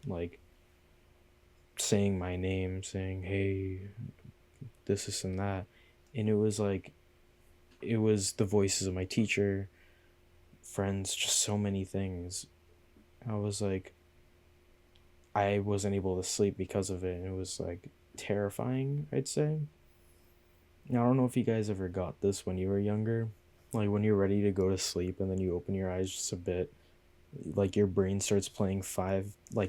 like saying my name, saying, hey, this and that. And it was like it was the voices of my teacher, friends, just so many things. I was like, I wasn't able to sleep because of it. It was like terrifying, I'd say. Now, I don't know if you guys ever got this when you were younger. Like when you're ready to go to sleep and then you open your eyes just a bit, like your brain starts playing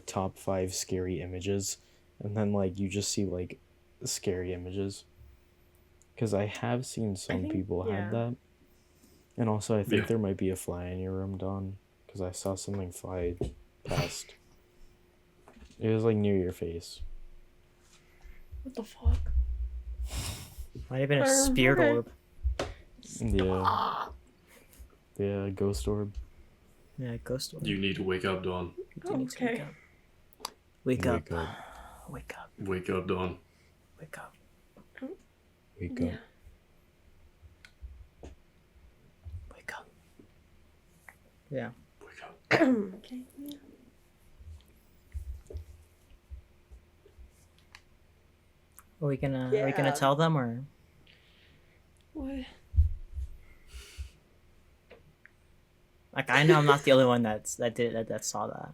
top 5 scary images, and then like you just see like scary images. Because I have seen some people have that. And also I think there might be a fly in your room, Dawn, because I saw something fly past. It was like near your face.
What the fuck?
Might have been a spirit
okay.
orb.
Yeah. Yeah, ghost orb.
Yeah, ghost orb.
You need to wake up, Dawn.
You need to
Okay.
wake up.
Wake up.
Wake up.
Wake up, Dawn.
Wake up.
Wake up.
Wake up. Yeah.
Wake up.
Okay.
Are we gonna
Yeah.
tell them, or
What?
like I know I'm not the only one that saw that.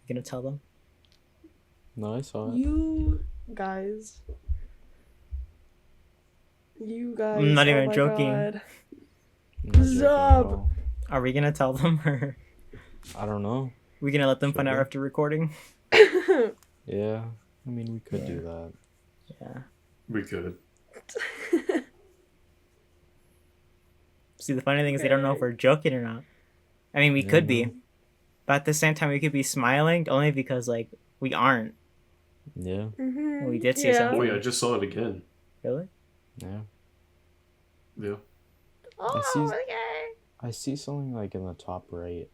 You gonna tell them?
No, I saw it.
You guys.
I'm not even
my
joking.
God.
I'm not joking at
Zub.
all.
Are we gonna tell them, or
I don't know.
are we gonna let them find out
Should we?
after recording?
Yeah. I mean, we could do that.
Yeah.
We could.
See, the funny thing is they don't know if we're joking or not. I mean, we could be,
no.
but at the same time, we could be smiling only because like we aren't.
Yeah.
Mhm.
We did see
Yeah.
something.
Oh yeah, I just saw it again.
Really?
Yeah.
Yeah.
Oh,
see-
okay.
I see something like in the top right.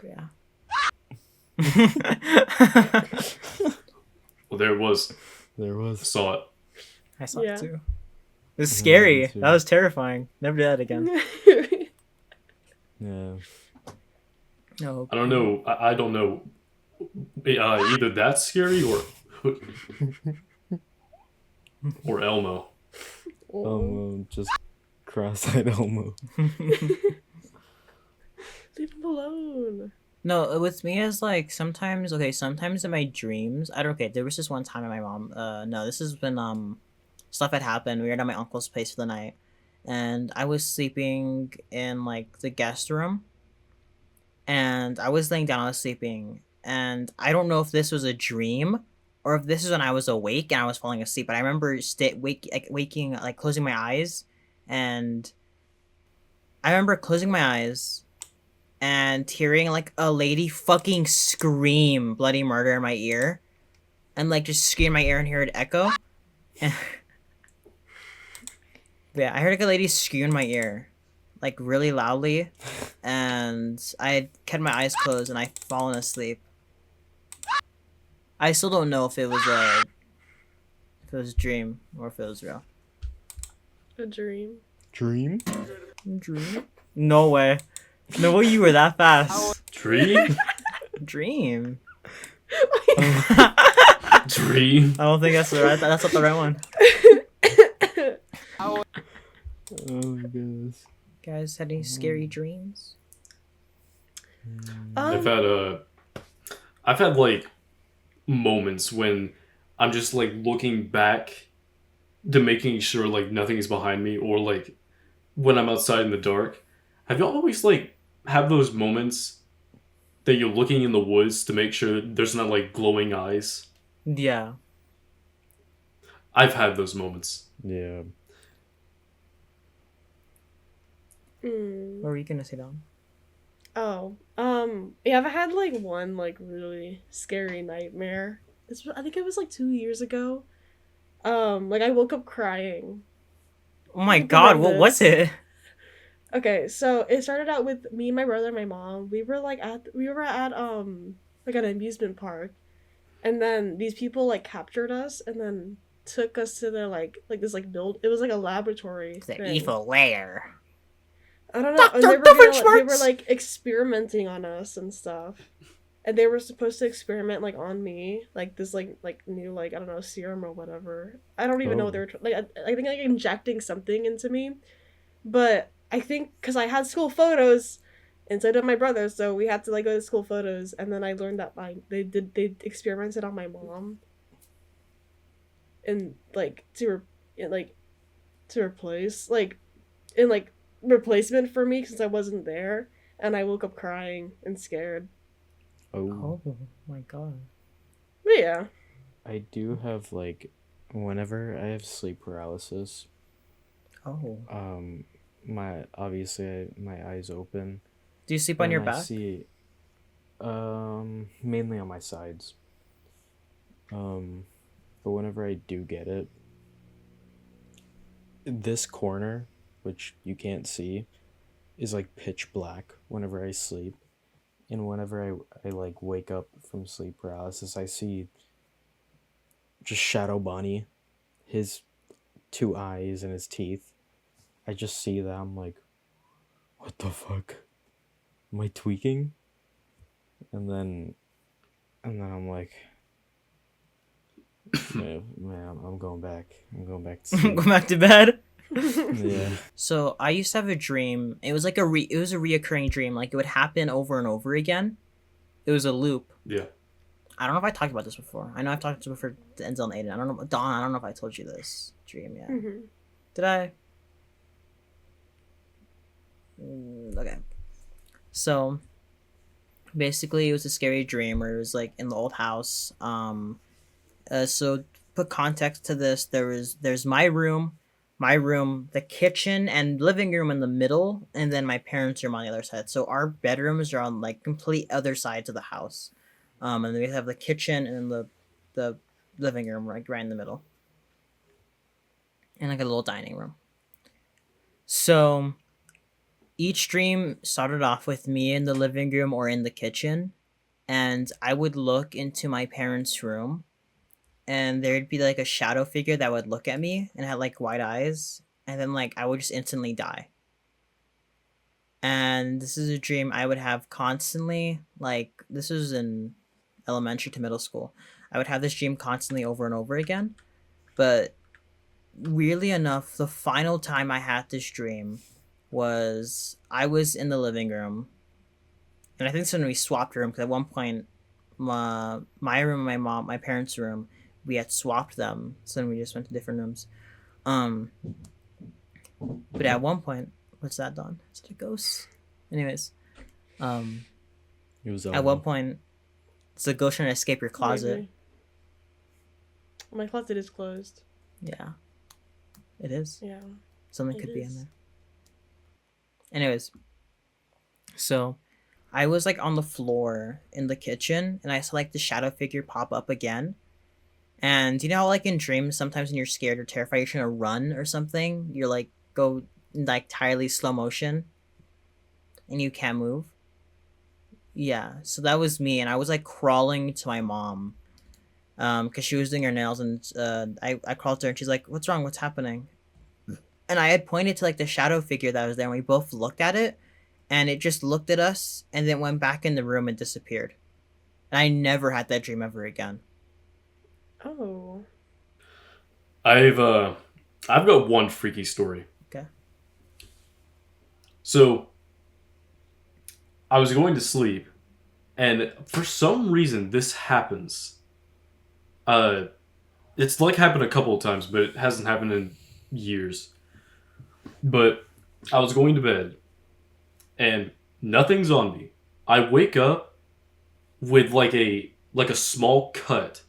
Yeah.
Well, there it was.
There
I
was.
saw it.
I saw
Yeah.
it too. It was
Yeah,
scary.
me too.
That was terrifying. Never do that again.
Yeah.
No.
I don't know. I don't know. Either that's scary or Elmo.
Just cross-eyed Elmo.
Leave him alone.
No, with me is like sometimes in my dreams there was this one time my mom no, this is when stuff had happened. We were at my uncle's place for the night, and I was sleeping in like the guest room, and I was laying down, I was sleeping, and I don't know if this was a dream or if this is when I was awake and I was falling asleep, but I remember waking, like closing my eyes, and I remember closing my eyes and hearing like a lady fucking scream bloody murder in my ear, and like just scream in my ear and hear it echo. And yeah, I heard like a lady scream in my ear, like really loudly, and I had kept my eyes closed and I'd fallen asleep. I still don't know if it was a dream or if it was real.
A dream.
Dream?
Dream? No way. No way you were that fast.
Dream?
Dream.
Dream?
I don't think that's that's not the right one.
Oh my goodness.
Guys, had any scary dreams?
I've had like moments when I'm just like looking back to making sure like nothing is behind me, or like when I'm outside in the dark. Have y'all always like have those moments that you're looking in the woods to make sure there's not like glowing eyes?
Yeah.
I've had those moments.
Yeah.
Mm.
What were you gonna say, Dom?
Oh, yeah, I've had like one like really scary nightmare. I think it was like 2 years ago. Like I woke up crying.
Oh my
Think
god,
about
what was
this.
it?
Okay, so it started out with me, my brother, and my mom. We were at like an amusement park, and then these people like captured us and then took us to their like this like build. It was like a laboratory.
The
thing.
evil lair.
I don't know.
Dr.
And they were
Doofenshmirtz!
like experimenting on us and stuff. and they were supposed to experiment like on me, like this like new like I don't know serum or whatever. I don't even know what they were like. I think like injecting something into me, but I think because I had school photos instead of my brother, so we had to like go to school photos, and then I learned that they experimented on my mom, and like like to replace like in like replacement for me since I wasn't there, and I woke up crying and scared.
Oh.
Oh my god.
But yeah.
I do have like, whenever I have sleep paralysis,
Oh.
my eyes open.
Do you sleep on your
I
back?
see, mainly on my sides. But whenever I do get it, this corner, which you can't see, is like pitch black whenever I sleep. And whenever I like wake up from sleep paralysis, I see just Shadow Bunny, his two eyes and his teeth. I just see that. I'm like, what the fuck? Am I tweaking? And then I'm like, man, I'm going back. I'm going back to sleep.
Go back to bed.
Yeah.
So I used to have a dream. It was like it was a reoccurring dream. Like it would happen over and over again. It was a loop.
Yeah.
I don't know if I talked about this before. I know I've talked to before Denzel and Aiden. I don't know, Dawn. I don't know if I told you this dream yet.
Mm-hmm.
Did I? Okay. So basically, it was a scary dream where it was like in the old house. So put context to this, there's my room, the kitchen and living room in the middle, and then my parents' room on the other side. So our bedrooms are on like complete other sides of the house. And then we have the kitchen and the living room like right in the middle. And like a little dining room. So each dream started off with me in the living room or in the kitchen, and I would look into my parents' room, and there'd be like a shadow figure that would look at me and had like wide eyes, and then like I would just instantly die. And this is a dream I would have constantly. Like this was in elementary to middle school. I would have this dream constantly over and over again. But weirdly enough, the final time I had this dream was I was in the living room, and I think it's when we swapped room because at one point my room and my parents' room, we had swapped them, so then we just went to different rooms. But at one point, what's that, Don? Is it a ghost? Anyways,
It was
at one point, it's a ghost trying to escape your closet.
Maybe. My closet is closed.
Yeah, it is.
Yeah.
Something
It
could be in
is.
there. Anyways, so I was like on the floor in the kitchen, and I saw like the shadow figure pop up again. And you know how like in dreams, sometimes when you're scared or terrified, you're trying to run or something, you're like go in like entirely slow motion, and you can't move. Yeah, so that was me, and I was like crawling to my mom, because she was doing her nails, and I crawled to her, and she's like, "What's wrong? What's happening?" And I had pointed to like the shadow figure that was there, and we both looked at it, and it just looked at us, and then went back in the room and disappeared. And I never had that dream ever again.
Oh.
I've got one freaky story.
Okay.
So I was going to sleep, and for some reason this happens. It's like happened a couple of times, but it hasn't happened in years. But I was going to bed, and nothing's on me. I wake up with like a small cut,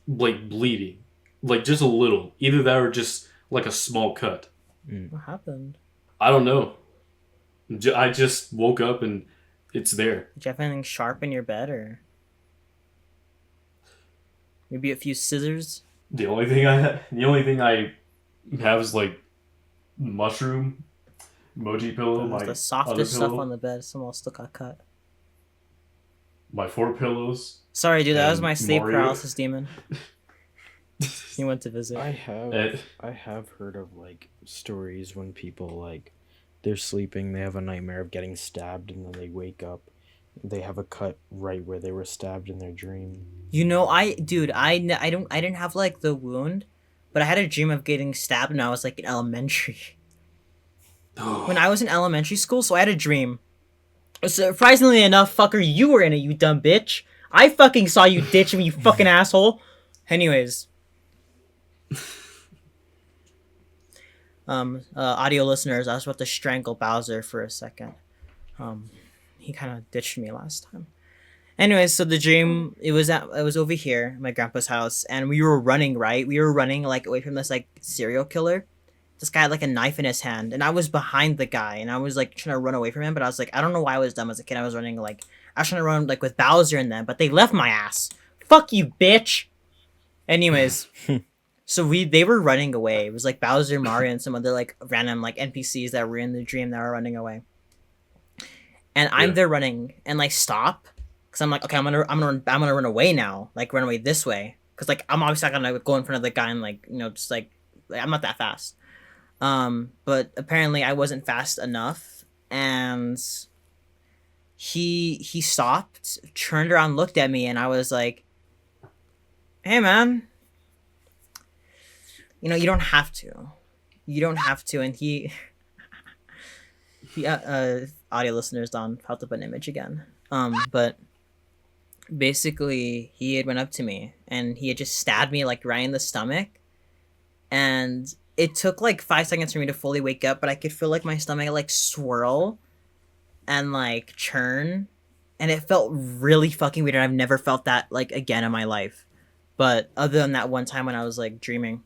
like bleeding, like just a little. Either that or just like a small cut.
What happened?
I don't know. I just woke up and it's there.
Did you have anything sharp in your bed, or maybe a few scissors?
The only thing I have is like mushroom, emoji pillow,
It was
my
the
other
softest stuff
pillow,
on the bed. Someone still got cut.
my 4 pillows.
Sorry, dude. That was
And
my sleep
Mario.
paralysis demon. He went to visit.
I
Eh.
have heard of like stories when people like they're sleeping, they have a nightmare of getting stabbed, and then they wake up They have a cut right where they were stabbed in their dream.
You know, I didn't have like the wound, but I had a dream of getting stabbed when I was like in elementary. When I was in elementary school, so I had a dream. Surprisingly enough, fucker, you were in it, you dumb bitch. I fucking saw you ditch me, you fucking asshole. Anyways. Audio listeners, I was about to strangle Bowser for a second. He kind of ditched me last time. Anyways, so the dream, it was over here, my grandpa's house, and we were running, right? We were running like away from this like serial killer. This guy had like a knife in his hand, and I was behind the guy, and I was like trying to run away from him, but I was like, I don't know why I was dumb as a kid. I was running like, I was trying to run like with Bowser and them, but they left my ass. Fuck you, bitch. Anyways, so they were running away. It was like Bowser, Mario, and some other like random like NPCs that were in the dream that were running away. And I'm there running and like stop, cause I'm like, okay, I'm gonna run away now, like run away this way, cause like I'm obviously not gonna go in front of the guy and like just like I'm not that fast. But apparently I wasn't fast enough, and he stopped, turned around, looked at me, and I was like, hey man, you don't have to. And he audio listeners don't have to put an image again. But basically he had went up to me and he had just stabbed me like right in the stomach, and it took like 5 seconds for me to fully wake up, but I could feel like my stomach like swirl and like churn, and it felt really fucking weird, and I've never felt that like again in my life. But other than that one time when I was like dreaming,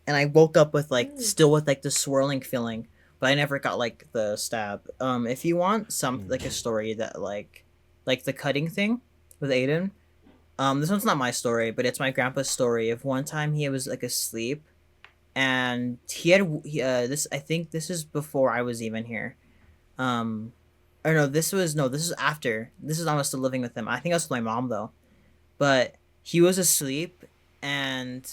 and I woke up with like still with like the swirling feeling, but I never got like the stab. If you want some like a story that like the cutting thing with Aiden, this one's not my story, but it's my grandpa's story of one time he was like asleep, and he had this. I think this is before I was even here. Or no, this is after. This is I was still living with him. I think I was with my mom though, but he was asleep, and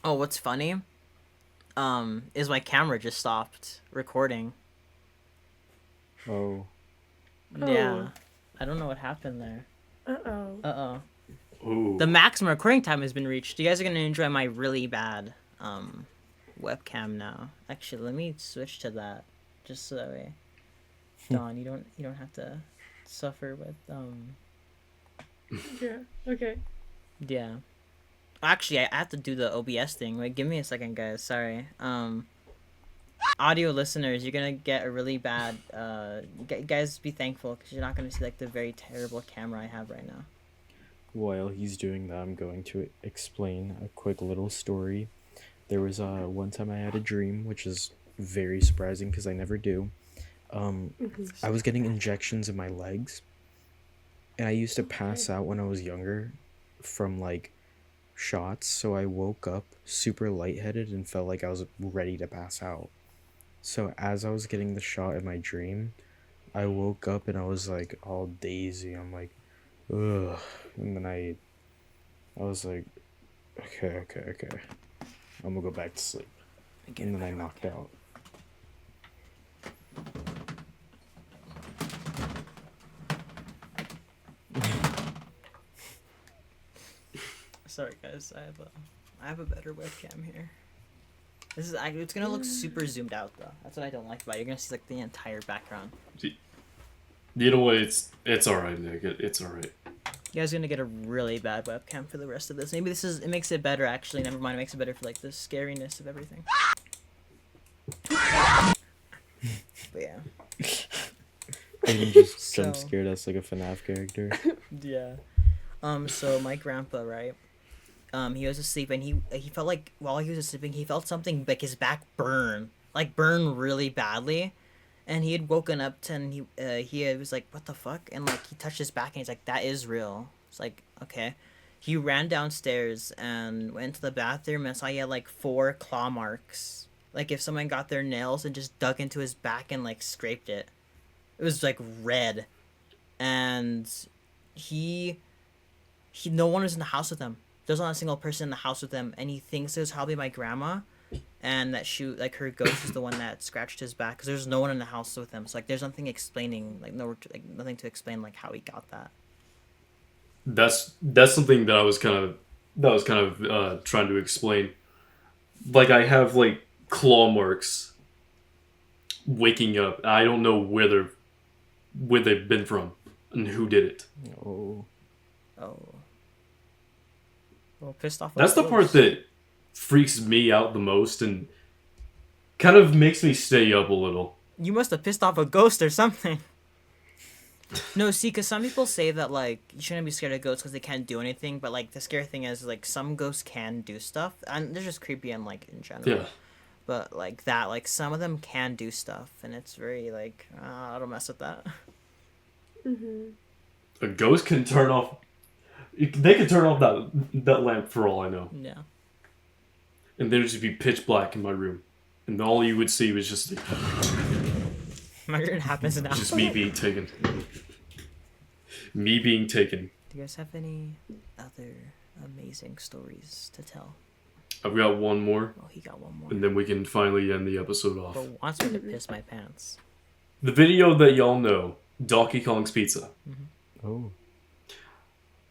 oh, what's funny, is my camera just stopped recording.
Oh.
Yeah, I don't know what happened there.
Uh-oh.
Ooh.
The maximum recording time has been reached. You guys are gonna enjoy my really bad webcam now. Actually, let me switch to that, just so that way, Dawn, you don't have to suffer with
Yeah. Okay.
Yeah. Actually, I have to do the OBS thing. Wait, give me a second, guys. Sorry. Audio listeners, you're gonna get a really bad. Guys, be thankful because you're not gonna see like the very terrible camera I have right now.
While he's doing that, I'm going to explain a quick little story. There was one time I had a dream, which is very surprising because I never do. I was getting injections in my legs, and I used to pass out when I was younger from like shots, so I woke up super lightheaded and felt like I was ready to pass out. So as I was getting the shot in my dream, I woke up and I was like all daisy. I'm like, ugh. And then I was like, okay. I'm gonna go back to sleep. And then I knocked out.
Sorry, guys. I have a better webcam here. It's gonna look super zoomed out though. That's what I don't like about it. You're gonna see like the entire background.
You know what? It's all right, Nick. It's all right.
You guys are gonna get a really bad webcam for the rest of this. Maybe it makes it better actually. Never mind, it makes it better for like the scariness of everything. But yeah.
Aiden just jump scared us like a FNAF character.
Yeah. So my grandpa, right? He was asleep and he felt like while he was sleeping he felt something like his back burn really badly, and he had woken up and he was like, what the fuck, and like he touched his back and he's like, that is real. It's like, okay. He ran downstairs and went to the bathroom and saw he had like 4 claw marks, like if someone got their nails and just dug into his back and like scraped it. It was like red, and he no one was in the house with him. There's not a single person in the house with them, and he thinks it was probably my grandma. and that her ghost is the one that scratched his back because there's no one in the house with him. So like, there's nothing explaining, like nothing to explain like how he got that.
That's something that I was kind of trying to explain. Like I have like claw marks waking up. And I don't know where they've been from and who did it.
Oh.
Well, pissed off.
That's the part that freaks me out the most and kind of makes me stay up a little.
You must have pissed off a ghost or something. No, see, because some people say that, like, you shouldn't be scared of ghosts because they can't do anything, but, like, the scary thing is, like, some ghosts can do stuff, and they're just creepy and, like, in general.
Yeah.
But, like, some of them can do stuff, and it's very, like, I don't mess with that.
Mm-hmm.
A ghost can turn off... They can turn off that lamp for all I know.
Yeah.
And there'd just be pitch black in my room. And all you would see was just...
Imagine it happens now.
Just me being taken. Me being taken.
Do you guys have any other amazing stories to tell?
I've got one more.
Oh, he got one more.
And then we can finally end the episode off.
But wants me to piss my pants.
The video that y'all know, Donkey Kong's Pizza.
Mm-hmm.
Oh.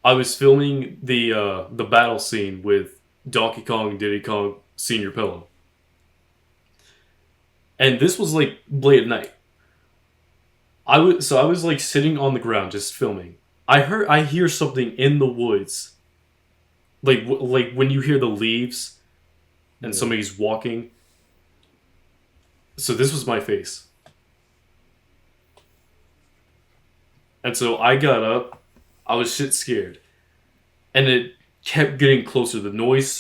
I was filming the battle scene with Donkey Kong, Diddy Kong, Senior Pillow. And this was like late at night. I was like sitting on the ground just filming. I hear something in the woods. Like when you hear the leaves and somebody's walking. So this was my face. And so I got up. I was shit scared. And it kept getting closer. The noise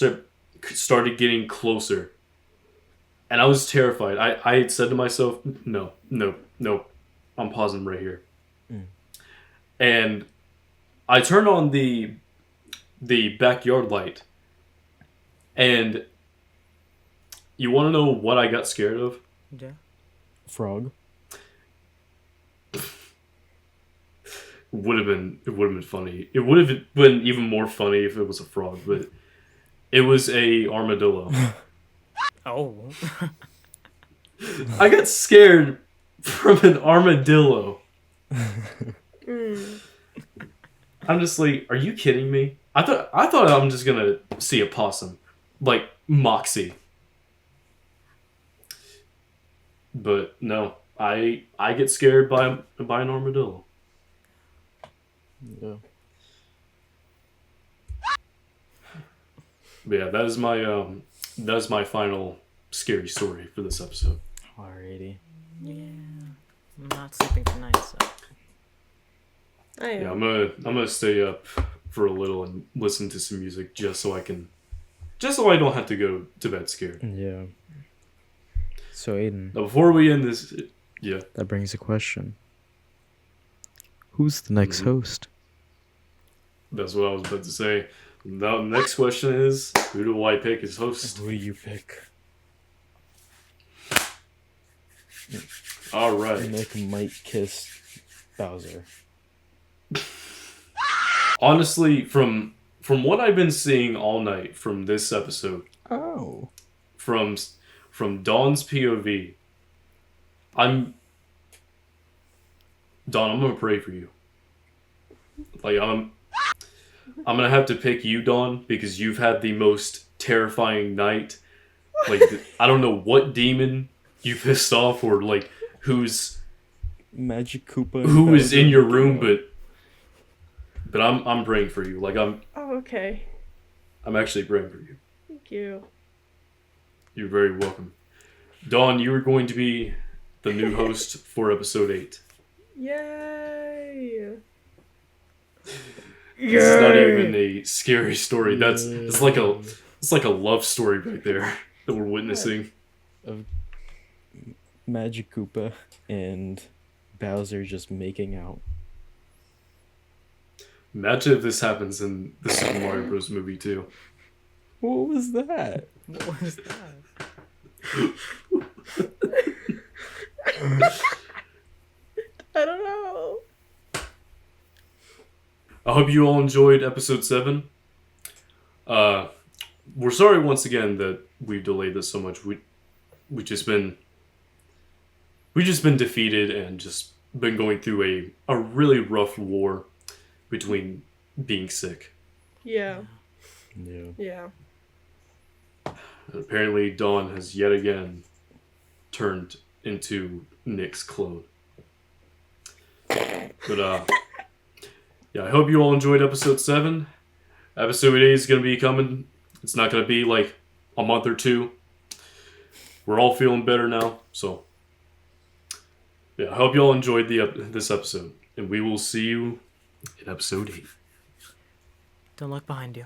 started getting closer. And I was terrified. I had said to myself, no. I'm pausing right here.
Mm.
And I turned on the backyard light. And you want to know what I got scared of?
Yeah.
Frog.
It would have been funny. It would have been even more funny if it was a frog, but it was a armadillo.
Oh.
I got scared from an armadillo. I'm just like, are you kidding me? I thought I'm just gonna see a possum, like Moxie. But no, I get scared by an armadillo.
Yeah.
But yeah, that is my final scary story for this episode.
Alrighty.
Yeah. I'm not sleeping tonight, so.
I am.
Yeah, I'm gonna stay up for a little and listen to some music just so I don't have to go to bed scared.
Yeah. So Aiden,
Now before we end this, yeah,
that brings a question. Who's the next host?
that's what I was about to say. Now, the next question is, who do I pick as host?
Who do you pick?
All right.
Nick might kiss Bowser.
Honestly, from what I've been seeing all night from this episode,
Oh.
from Dawn's POV, Dawn, I'm gonna pray for you. Like I'm gonna have to pick you, Dawn, because you've had the most terrifying night. Like I don't know what demon you pissed off or like who's
Magic Koopa.
who is in your room, but I'm praying for you. Like
Oh, okay.
I'm actually praying for you.
Thank you.
You're very welcome. Dawn, you are going to be the new host for episode 8.
Yay!
It's not even a scary story. It's like a love story right there that we're witnessing.
Of Magic Koopa and Bowser just making out.
Imagine if this happens in the Super Mario Bros. Movie too.
What was that?
What was that?
I don't know.
I hope you all enjoyed episode 7. We're sorry once again that we've delayed this so much. We just been defeated and just been going through a really rough war between being sick.
Yeah.
Yeah.
Yeah.
And apparently, Dawn has yet again turned into Nick's clone. But yeah, I hope you all enjoyed episode 7. Episode 8 is going to be coming. It's not going to be like a month or two. We're all feeling better now, so yeah, I hope you all enjoyed this episode, and we will see you in episode 8.
Don't look behind you.